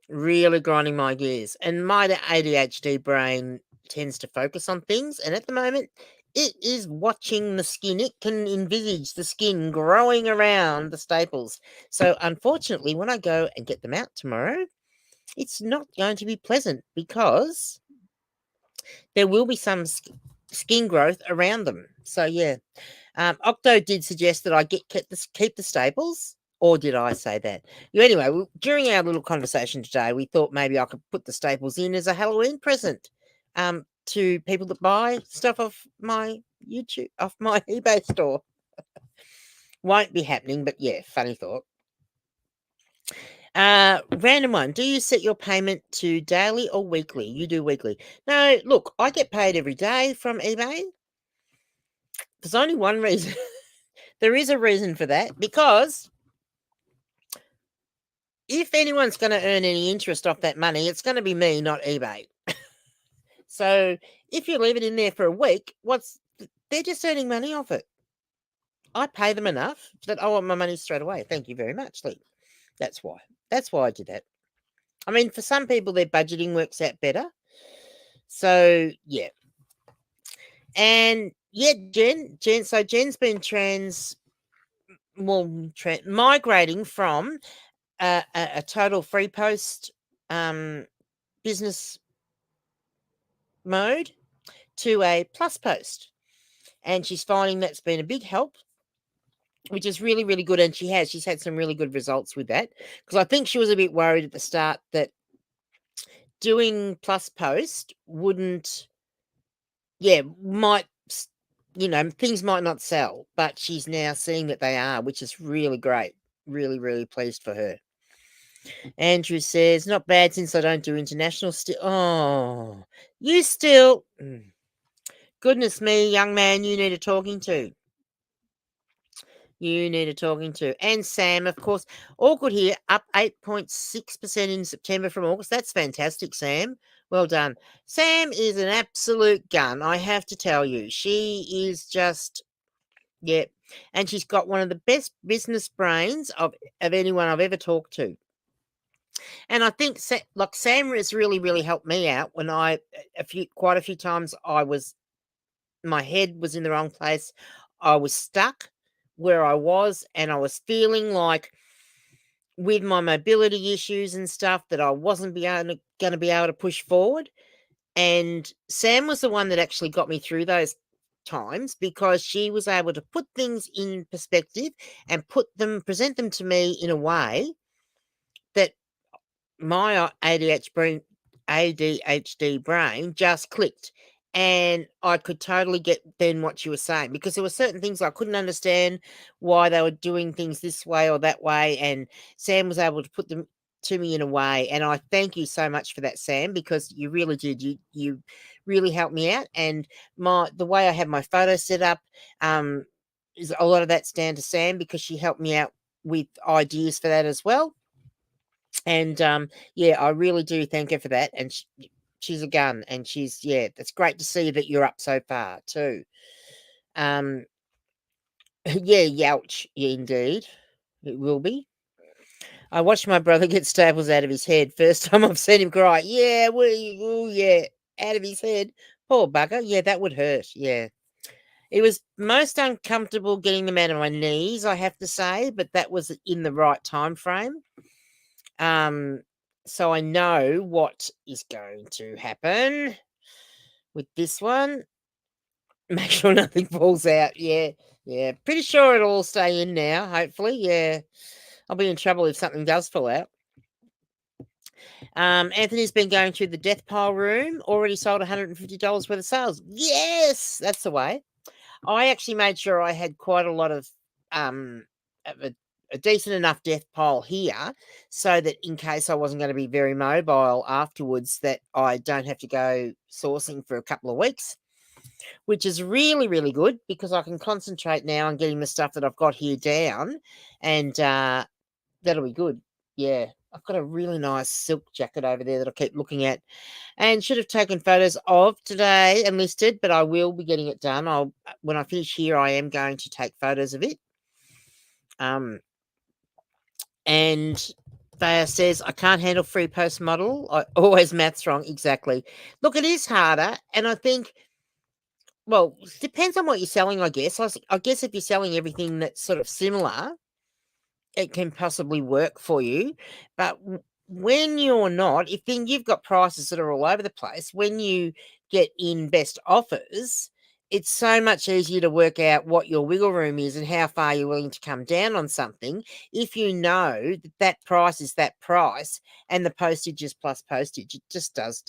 S1: really grinding my gears. And my ADHD brain tends to focus on things. And at the moment, it is watching the skin. It can envisage the skin growing around the staples. So unfortunately, when I go and get them out tomorrow, it's not going to be pleasant because there will be some skin growth around them. So yeah, Octo did suggest that I keep the staples, or did I say that? Anyway, during our little conversation today, we thought maybe I could put the staples in as a Halloween present to people that buy stuff off my eBay store. Won't be happening, but yeah, funny thought. Random one. Do you set your payment to daily or weekly? You do weekly. No, look, I get paid every day from eBay. There's only one reason. There is a reason for that, because if anyone's going to earn any interest off that money, it's going to be me, not eBay. So if you leave it in there for a week, they're just earning money off it. I pay them enough that I want my money straight away. Thank you very much, Lee. That's why. That's why I do that. I mean, for some people, their budgeting works out better. So yeah. And yeah, so Jen's been migrating from a total free post business mode to a plus post, and she's finding that's been a big help, which is really, really good. And she's had some really good results with that, because I think she was a bit worried at the start that doing plus post might, things might not sell, but she's now seeing that they are, which is really great. Really, really pleased for her. Andrew says, not bad since I don't do international still. Oh, you still. Goodness me, young man, you need a talking to. You need a talking to. And Sam, of course, all good here, up 8.6% in September from August. That's fantastic, Sam. Well done. Sam is an absolute gun, I have to tell you. She is just, yeah, and she's got one of the best business brains of anyone I've ever talked to. And I think, like, Sam has really, really helped me out when quite a few times my head was in the wrong place. I was stuck where I was, and I was feeling like, with my mobility issues and stuff, that I wasn't going to be able to push forward. And Sam was the one that actually got me through those times, because she was able to put things in perspective and present them to me in a way that my ADHD brain just clicked. And I could totally get then what you were saying, because there were certain things I couldn't understand why they were doing things this way or that way. And Sam was able to put them to me in a way. And I thank you so much for that, Sam, because you really did. You really helped me out. And the way I have my photo set up, is a lot of that's down to Sam, because she helped me out with ideas for that as well. And yeah, I really do thank her for that. And she's a gun, and it's great to see that you're up so far too. Yeah, youch, indeed, it will be. I watched my brother get staples out of his head. First time I've seen him cry. Yeah, out of his head. Poor bugger. Yeah, that would hurt. Yeah. It was most uncomfortable getting them out of my knees, I have to say, but that was in the right time frame. So I know what is going to happen with this one. Make sure nothing falls out. Yeah, yeah. Pretty sure it'll all stay in now, hopefully. Yeah. I'll be in trouble if something does fall out. Anthony's been going through the death pile room, already sold $150 worth of sales. Yes, that's the way. I actually made sure I had quite a lot of a decent enough death pile here so that in case I wasn't going to be very mobile afterwards, that I don't have to go sourcing for a couple of weeks, which is really, really good because I can concentrate now on getting the stuff that I've got here down, and that'll be good. Yeah, I've got a really nice silk jacket over there that I keep looking at and should have taken photos of today and listed, but I will be getting it done. When I finish here, I am going to take photos of it. And Thea says, I can't handle free post model. I always maths wrong. Exactly. Look, it is harder. And I think, well, it depends on what you're selling, I guess. I guess if you're selling everything that's sort of similar, it can possibly work for you. But when you're not, if then you've got prices that are all over the place, when you get in best offers, it's so much easier to work out what your wiggle room is and how far you're willing to come down on something if you know that that price is that price and the postage is plus postage. It just does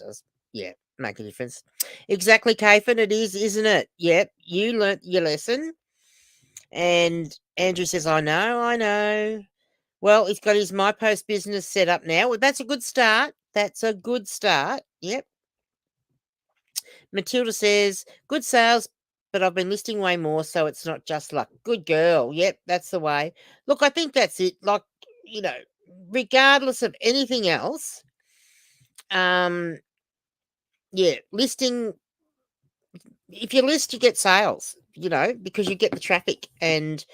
S1: yeah, make a difference. Exactly, Kafin, it is, isn't it? Yep, you learnt your lesson. And Andrew says, I know. Well, he's got his My Post business set up now. Well, that's a good start. That's a good start. Yep. Matilda says, good sales, but I've been listing way more, so it's not just luck. Good girl. Yep, that's the way. Look, I think that's it. Like, you know, regardless of anything else, yeah, listing, if you list, you get sales, because you get the traffic. And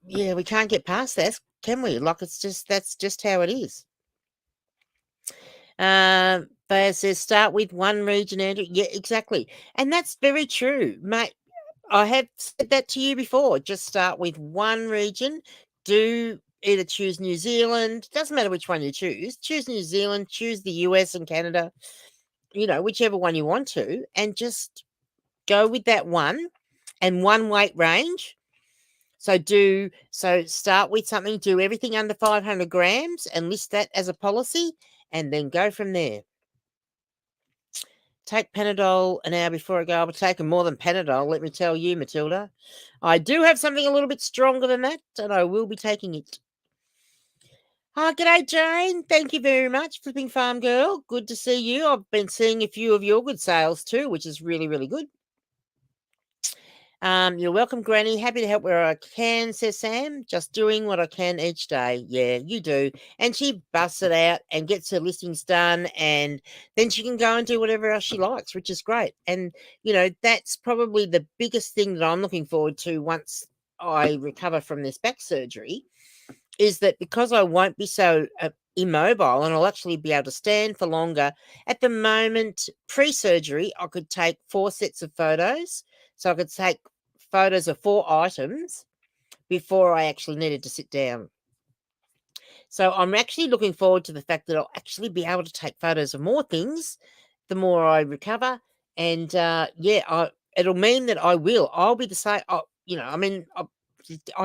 S1: yeah, we can't get past that, can we? Like, that's just how it is. Thea says, start with one region, Andrew. Yeah, exactly. And that's very true, mate. I have said that to you before. Just start with one region. Do either choose New Zealand. Doesn't matter which one you choose. Choose New Zealand, choose the US and Canada, whichever one you want to, and just go with that one and one weight range. So start with something, do everything under 500 grams and list that as a policy, and then go from there. Take Panadol an hour before I go. I'll be taking more than Panadol, let me tell you, Matilda. I do have something a little bit stronger than that, and I will be taking it. G'day, Jane. Thank you very much, Flipping Farm Girl. Good to see you. I've been seeing a few of your good sales too, which is really, really good. You're welcome, Granny. Happy to help where I can, says Sam. Just doing what I can each day. Yeah, you do. And she busts it out and gets her listings done, and then she can go and do whatever else she likes, which is great. And, that's probably the biggest thing that I'm looking forward to once I recover from this back surgery, is that because I won't be so immobile and I'll actually be able to stand for longer. At the moment, pre-surgery, I could take 4 sets of photos. So I could take photos of 4 items before I actually needed to sit down. So I'm actually looking forward to the fact that I'll actually be able to take photos of more things the more I recover. And it'll mean that I'll be the same. I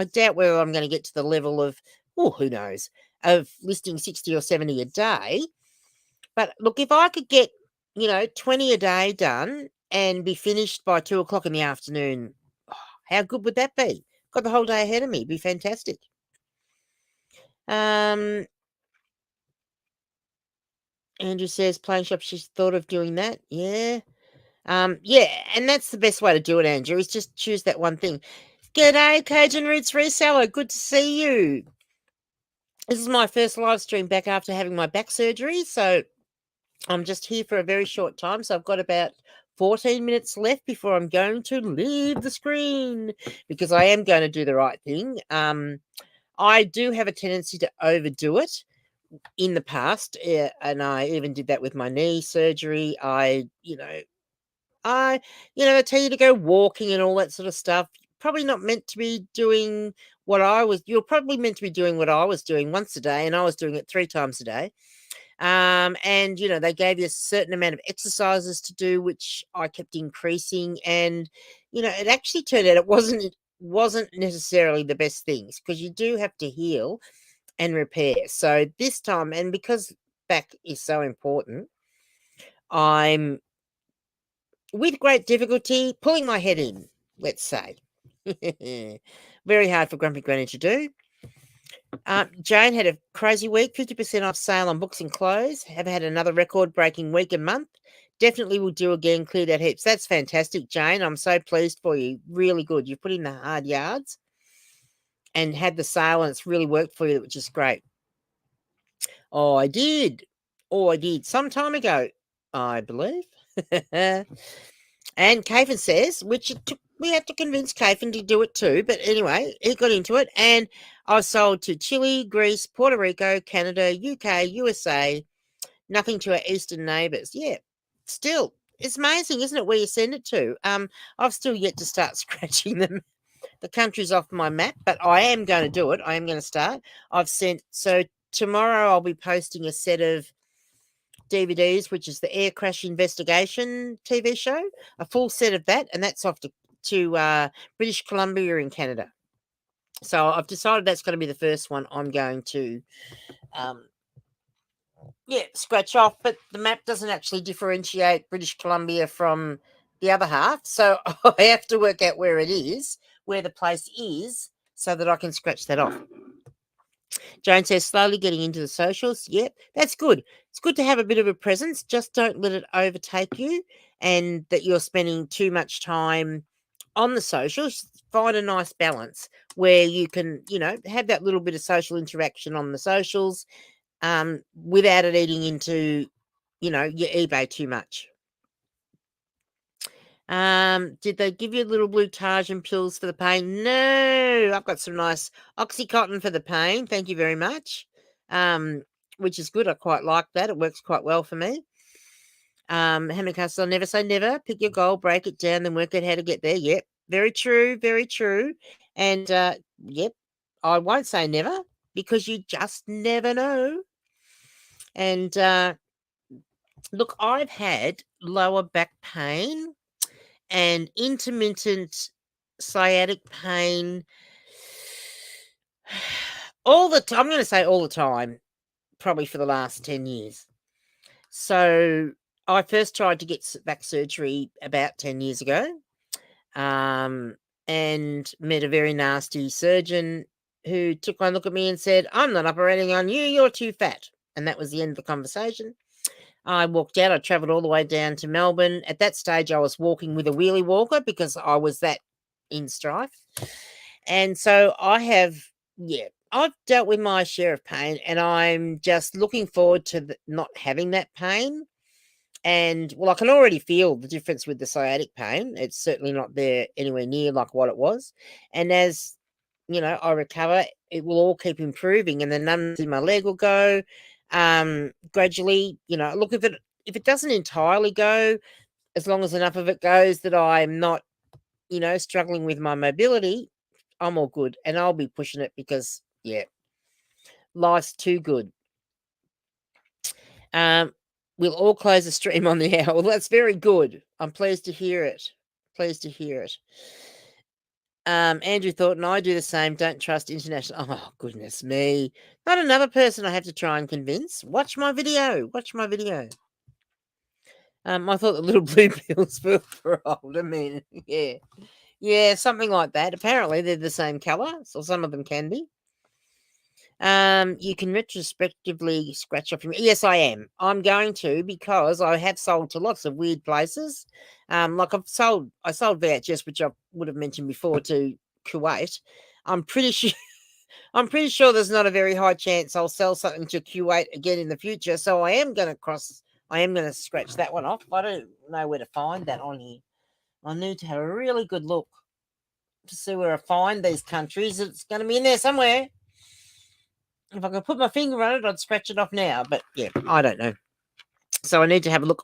S1: doubt whether I'm going to get to the level of, who knows, of listing 60 or 70 a day. But look, if I could get, 20 a day done and be finished by 2:00 in the afternoon, how good would that be? Got the whole day ahead of me. Be fantastic. Andrew says, playing shop, she's thought of doing that. Yeah. Yeah, and that's the best way to do it, Andrew, is just choose that one thing. G'day, Cajun Roots Reseller. Good to see you. This is my first live stream back after having my back surgery, so I'm just here for a very short time. So I've got about 14 minutes left before I'm going to leave the screen, because I am going to do the right thing. I do have a tendency to overdo it in the past, and I even did that with my knee surgery. I tell you to go walking and all that sort of stuff. Probably not meant to be doing you're probably meant to be doing what I was doing once a day, and I was doing it 3 times a day. And, they gave you a certain amount of exercises to do, which I kept increasing. And, it actually turned out it wasn't necessarily the best things, because you do have to heal and repair. So this time, and because back is so important, I'm with great difficulty pulling my head in, let's say. Very hard for Grumpy Granny to do. Jane had a crazy week, 50% off sale on books and clothes. Have had another record-breaking week and month. Definitely will do again, cleared out heaps. That's fantastic, Jane. I'm so pleased for you. Really good. You've put in the hard yards and had the sale, and it's really worked for you, which is great. Oh, I did. Some time ago, I believe. And Kafen says, we had to convince Kafen to do it too. But anyway, he got into it. And I sold to Chile, Greece, Puerto Rico, Canada, UK, USA, nothing to our eastern neighbours. Yeah, still, it's amazing, isn't it, where you send it to? I've still yet to start scratching the countries off my map, but I am going to do it. I am going to start. So tomorrow I'll be posting a set of DVDs, which is the air crash investigation TV show, a full set of that, and that's off to British Columbia in Canada. So I've decided that's going to be the first one I'm going to scratch off, but the map doesn't actually differentiate British Columbia from the other half, so I have to work out where the place is, so that I can scratch that off. Joan says, slowly getting into the socials. Yep, that's good. It's good to have a bit of a presence. Just don't let it overtake you, and that you're spending too much time on the socials. Find a nice balance where you can, have that little bit of social interaction on the socials, without it eating into, your eBay too much. Did they give you little blue Tarzan pills for the pain? No, I've got some nice Oxycontin for the pain. Thank you very much. Which is good. I quite like that. It works quite well for me. Hammond Castle, never say never. Pick your goal, break it down, then work out how to get there. Yep. Very true. Very true. And, yep, I won't say never, because you just never know. And, look, I've had lower back pain and intermittent sciatic pain all the time. I'm going to say all the time, probably for the last 10 years. So I first tried to get back surgery about 10 years ago, and met a very nasty surgeon who took one look at me and said, I'm not operating on you, you're too fat. And that was the end of the conversation. I walked out. I travelled all the way down to Melbourne. At that stage, I was walking with a wheelie walker because I was that in strife. And so I've dealt with my share of pain, and I'm just looking forward to not having that pain. And, well, I can already feel the difference with the sciatic pain. It's certainly not there anywhere near like what it was. And as, I recover, it will all keep improving, and the numbness in my leg will go. Gradually, look, if it doesn't entirely go, as long as enough of it goes that I'm not, struggling with my mobility, I'm all good, and I'll be pushing it because, life's too good. We'll all close the stream on the hour. Well, that's very good. I'm pleased to hear it. Andrew Thornton, I do the same. Don't trust international. Oh, goodness me. Not another person I have to try and convince. Watch my video. I thought the little blue pills were for older men. Yeah, something like that. Apparently, they're the same colour, so some of them can be. You can retrospectively scratch off your... Yes, I am. I'm going to, because I have sold to lots of weird places. Like I sold VHS, which I would have mentioned before, to Kuwait. I'm pretty sure there's not a very high chance I'll sell something to Kuwait again in the future. So I am going to scratch that one off. I don't know where to find that on here. I need to have a really good look to see where I find these countries. It's going to be in there somewhere. If I could put my finger on it, I'd scratch it off now. But yeah, I don't know. So I need to have a look.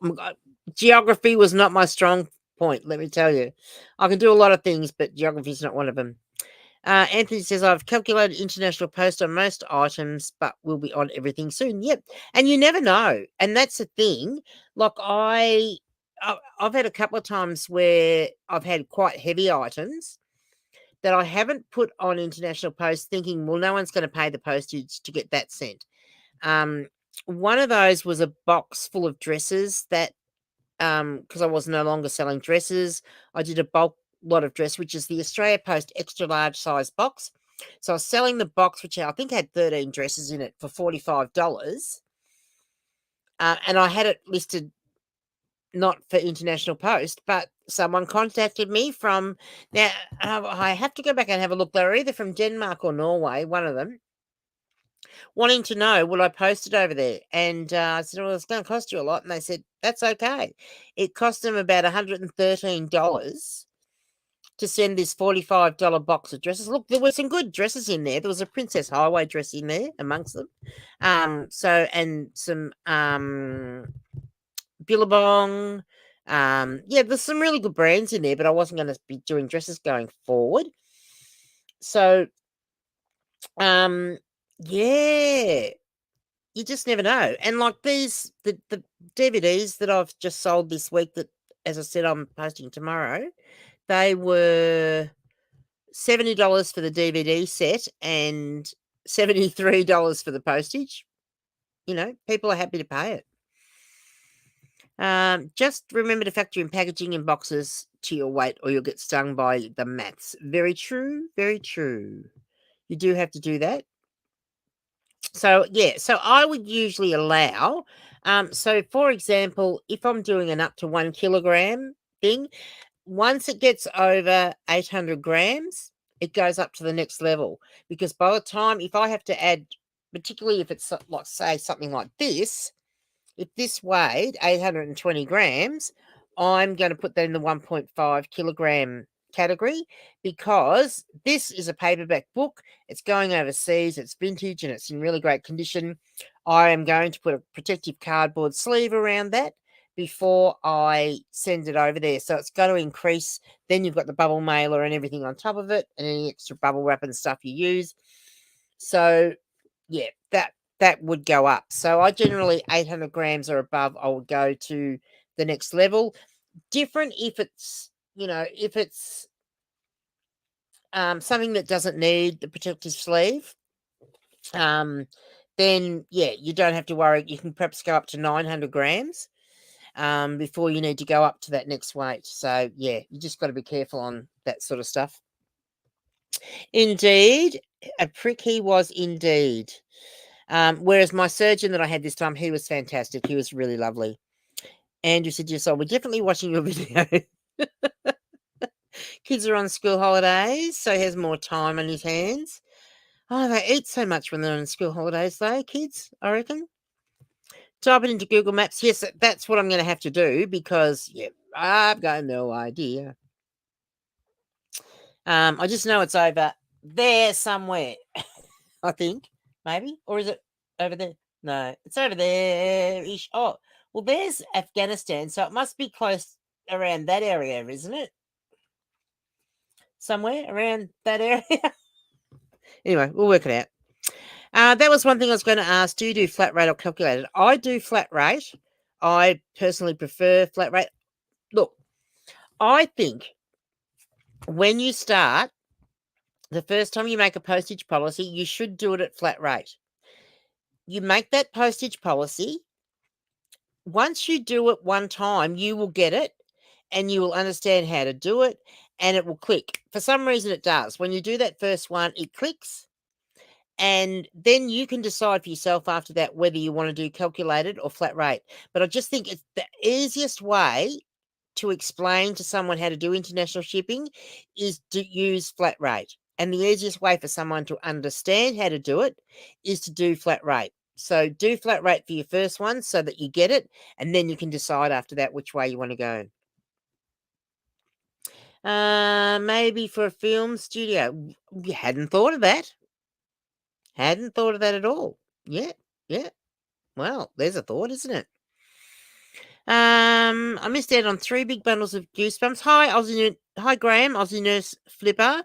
S1: Geography was not my strong point, let me tell you. I can do a lot of things, but geography is not one of them. Anthony says, I've calculated international post on most items, but we'll be on everything soon. Yep. And you never know. And that's the thing. Like, I I've had a couple of times where I've had quite heavy items that I haven't put on international post thinking, well, no one's going to pay the postage to get that sent. One of those was a box full of dresses that, because I was no longer selling dresses, I did a bulk lot of dress, which is the Australia Post extra large size box. So I was selling the box, which I think had 13 dresses in it, for $45. And I had it listed not for international post, but someone contacted me from now. I have to go back and have a look. They were either from Denmark or Norway, one of them, wanting to know will I post it over there. And I said, well, it's going to cost you a lot. And they said, that's okay. It cost them about $113 to send this $45 box of dresses. Look, there were some good dresses in there. There was a Princess Highway dress in there amongst them. And some Billabong. Yeah, there's some really good brands in there, but I wasn't going to be doing dresses going forward. So, yeah, you just never know. And like these, the DVDs that I've just sold this week that, as I said, I'm posting tomorrow, they were $70 for the DVD set and $73 for the postage. You know, people are happy to pay it. Just remember to factor in packaging in boxes to your weight or you'll get stung by the maths. Very true, very true. You do have to do that. So, yeah, so I would usually allow, so for example, if I'm doing an up to 1 kilogram thing, once it gets over 800 grams, it goes up to the next level. Because by the time, if I have to add, particularly if it's like, say, something like this, if this weighed 820 grams, I'm going to put that in the 1.5 kilogram category because this is a paperback book. It's going overseas, it's vintage, and it's in really great condition. I am going to put a protective cardboard sleeve around that before I send it over there. So it's going to increase. Then you've got the bubble mailer and everything on top of it and any extra bubble wrap and stuff you use. So, yeah, that would go up. So I generally 800 grams or above, I would go to the next level. Different if it's, if it's something that doesn't need the protective sleeve, then, yeah, you don't have to worry. You can perhaps go up to 900 grams before you need to go up to that next weight. So, yeah, you just got to be careful on that sort of stuff. Indeed, a prick he was indeed. Whereas my surgeon that I had this time, he was fantastic. He was really lovely. Andrew said, yes, we're definitely watching your video. Kids are on school holidays, so he has more time on his hands. Oh, they eat so much when they're on school holidays, though, kids, I reckon. Type it into Google Maps. Yes, that's what I'm going to have to do because, yeah, I've got no idea. I just know it's over there somewhere, I think, maybe. Or is it over there? No, it's over there-ish. Oh, well, there's Afghanistan, so it must be close around that area, isn't it? Somewhere around that area. Anyway, we'll work it out. That was one thing I was going to ask. Do you do flat rate or calculated? I do flat rate. I personally prefer flat rate. Look, I think when you start, the first time you make a postage policy, you should do it at flat rate. You make that postage policy. Once you do it one time, you will get it and you will understand how to do it and it will click. For some reason, it does. When you do that first one, it clicks. And then you can decide for yourself after that whether you want to do calculated or flat rate. But I just think it's the easiest way to explain to someone how to do international shipping is to use flat rate. And the easiest way for someone to understand how to do it is to do flat rate. So do flat rate for your first one so that you get it, and then you can decide after that which way you want to go. Maybe for a film studio. You hadn't thought of that. Hadn't thought of that at all. Yeah. Well, there's a thought, isn't it? I missed out on 3 big bundles of Goosebumps. Hi, Graham, Aussie Nurse Flipper.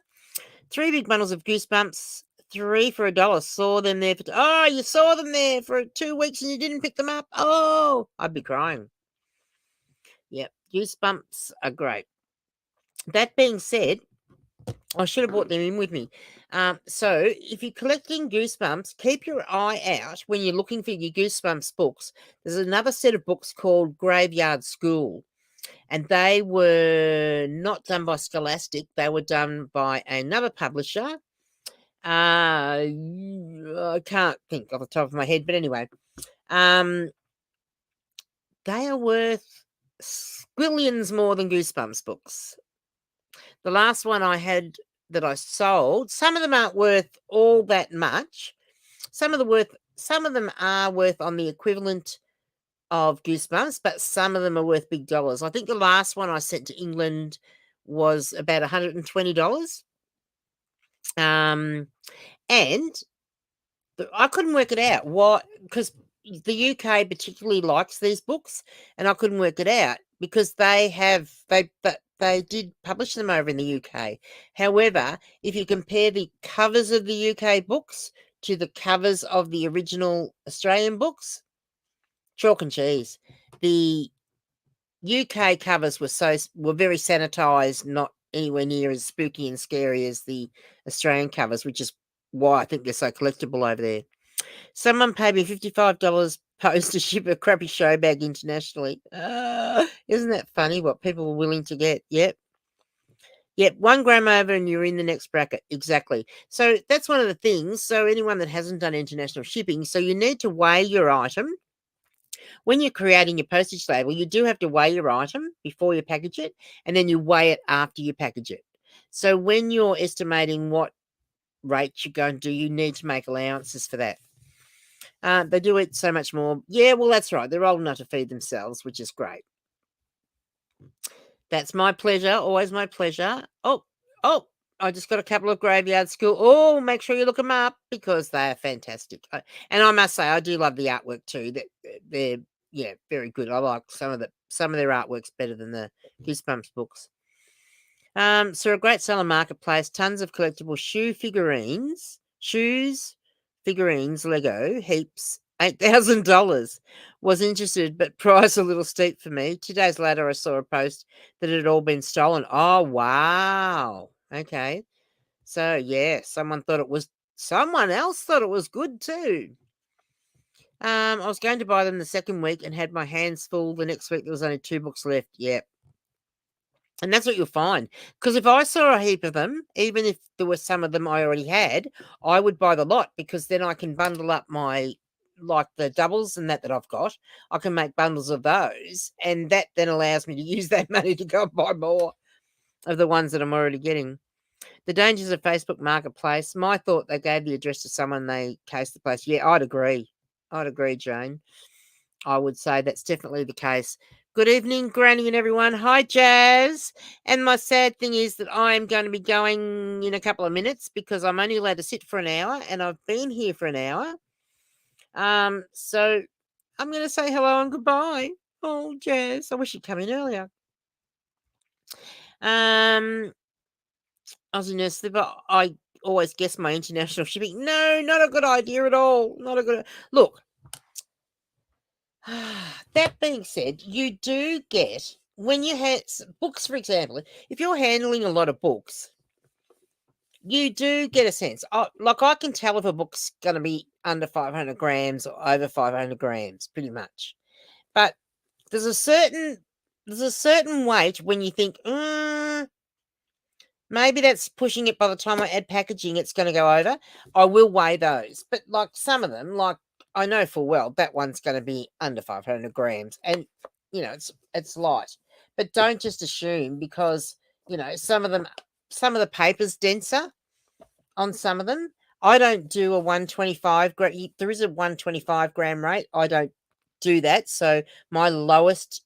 S1: 3 big bundles of Goosebumps, 3 for $1. Saw them there for you saw them there for 2 weeks and you didn't pick them up. Oh, I'd be crying. Yep. Goosebumps are great. That being said, I should have brought them in with me. So if you're collecting Goosebumps, keep your eye out when you're looking for your Goosebumps books. There's another set of books called Graveyard School, and they were not done by Scholastic. They were done by another publisher. I can't think off the top of my head, but anyway, they are worth squillions more than Goosebumps books. The last one I had that I sold, some of them aren't worth all that much. Some of them are worth on the equivalent of Goosebumps, but some of them are worth big dollars. I think the last one I sent to England was about $120. And I couldn't work it out. Why? Because the UK particularly likes these books, and I couldn't work it out because they did publish them over in the UK. However, if you compare the covers of the UK books to the covers of the original Australian books, chalk and cheese. The UK covers were very sanitized, not anywhere near as spooky and scary as the Australian covers, which is why I think they're so collectible over there. Someone paid me $55 post to ship a crappy show bag internationally. Isn't that funny what people were willing to get? Yep. 1 gram over and you're in the next bracket. Exactly. So that's one of the things. So anyone that hasn't done international shipping, so you need to weigh your item. When you're creating your postage label, you do have to weigh your item before you package it, and then you weigh it after you package it. So when you're estimating what rate you're going to do, you need to make allowances for that. They do it so much more. Yeah, well, that's right. They're old enough to feed themselves, which is great. That's my pleasure. Always my pleasure. Oh, I just got a couple of Graveyard School. Oh, make sure you look them up because they are fantastic. And I must say, I do love the artwork too. They're very good. I like some of their artworks better than the Goosebumps books. So a great seller marketplace, tons of collectible shoes, figurines, Lego, heaps, $8,000. Was interested, but price a little steep for me. 2 days later, I saw a post that it had all been stolen. Oh, wow. Okay. So, yeah, someone else thought it was good too. I was going to buy them the second week and had my hands full. The next week, there was only 2 books left. Yep. And that's what you'll find. Because if I saw a heap of them, even if there were some of them I already had, I would buy the lot because then I can bundle up like the doubles and that I've got. I can make bundles of those. And that then allows me to use that money to go and buy more of the ones that I'm already getting. The dangers of Facebook Marketplace. My thought, they gave the address to someone, they cased the place. Yeah, I'd agree, Jane. I would say that's definitely the case. Good evening, Granny and everyone. Hi, Jazz. And my sad thing is that I'm going to be going in a couple of minutes because I'm only allowed to sit for an hour, and I've been here for an hour. So I'm going to say hello and goodbye. Oh, Jazz, I wish you'd come in earlier. Aussie Nurse Slipper, I always guess my international shipping. No, not a good idea at all. Not a good... Look, that being said, you do get, when you have books, for example, if you're handling a lot of books, you do get a sense. Like I can tell if a book's going to be under 500 grams or over 500 grams, pretty much. But there's a certain weight when you think, maybe that's pushing it. By the time I add packaging, it's going to go over. I will weigh those. But like some of them, like I know full well that one's going to be under 500 grams. And, it's light. But don't just assume because, some of the paper's denser on some of them. I don't do a 125 gram. There is a 125 gram rate. I don't do that. So my lowest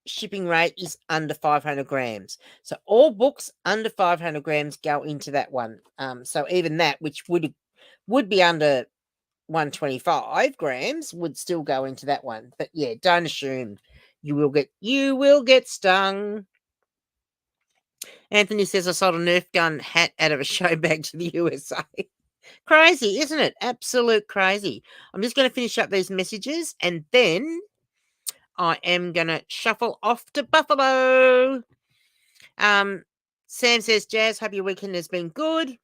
S1: shipping rate is under 500 grams. So all books under 500 grams go into that one. So even that, which would be under 125 grams, would still go into that one. But yeah, don't assume you will get stung. Anthony says I sold a Nerf gun hat out of a show bag to the USA. Crazy, isn't it? Absolute crazy. I'm just going to finish up these messages and then I am going to shuffle off to Buffalo. Sam says, Jazz, hope your weekend has been good.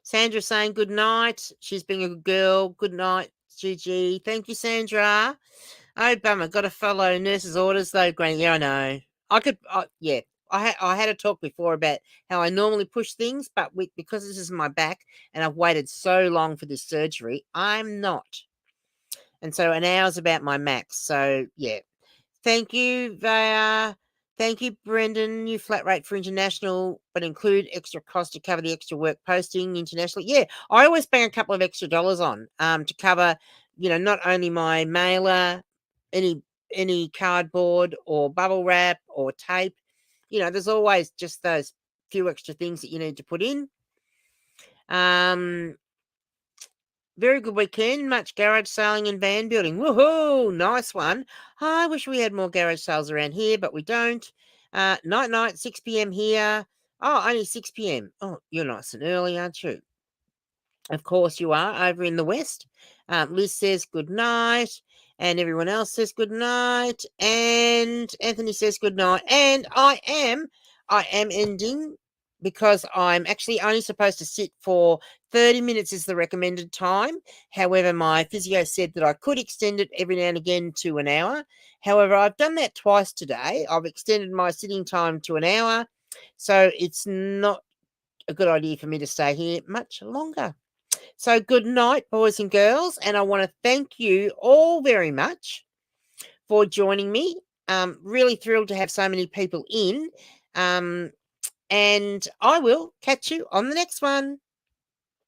S1: Sandra saying good night. She's being a good girl. Good night, Gigi. Thank you, Sandra. Oh, bummer. Got to follow nurse's orders, though, Granny. Yeah, I know. I had a talk before about how I normally push things, but because this is my back and I've waited so long for this surgery, I'm not. And so an hour's about my max. So, yeah. Thank you, Vaya. Thank you, Brendan. New flat rate for international, but include extra cost to cover the extra work posting internationally. Yeah, I always bang a couple of extra dollars on to cover, not only my mailer, any cardboard or bubble wrap or tape. There's always just those few extra things that you need to put in. Very good weekend. Much garage sailing and van building. Woohoo! Nice one. I wish we had more garage sales around here, but we don't. Night, 6 p.m. here. Oh, only 6 p.m. Oh, you're nice and early, aren't you? Of course you are, over in the West. Liz says good night, and everyone else says good night, and Anthony says good night, and I am ending because I'm actually only supposed to sit for 30 minutes is the recommended time. However, my physio said that I could extend it every now and again to an hour. However, I've done that twice today. I've extended my sitting time to an hour, so it's not a good idea for me to stay here much longer. So good night, boys and girls, and I want to thank you all very much for joining me. Really thrilled to have so many people in, and I will catch you on the next one.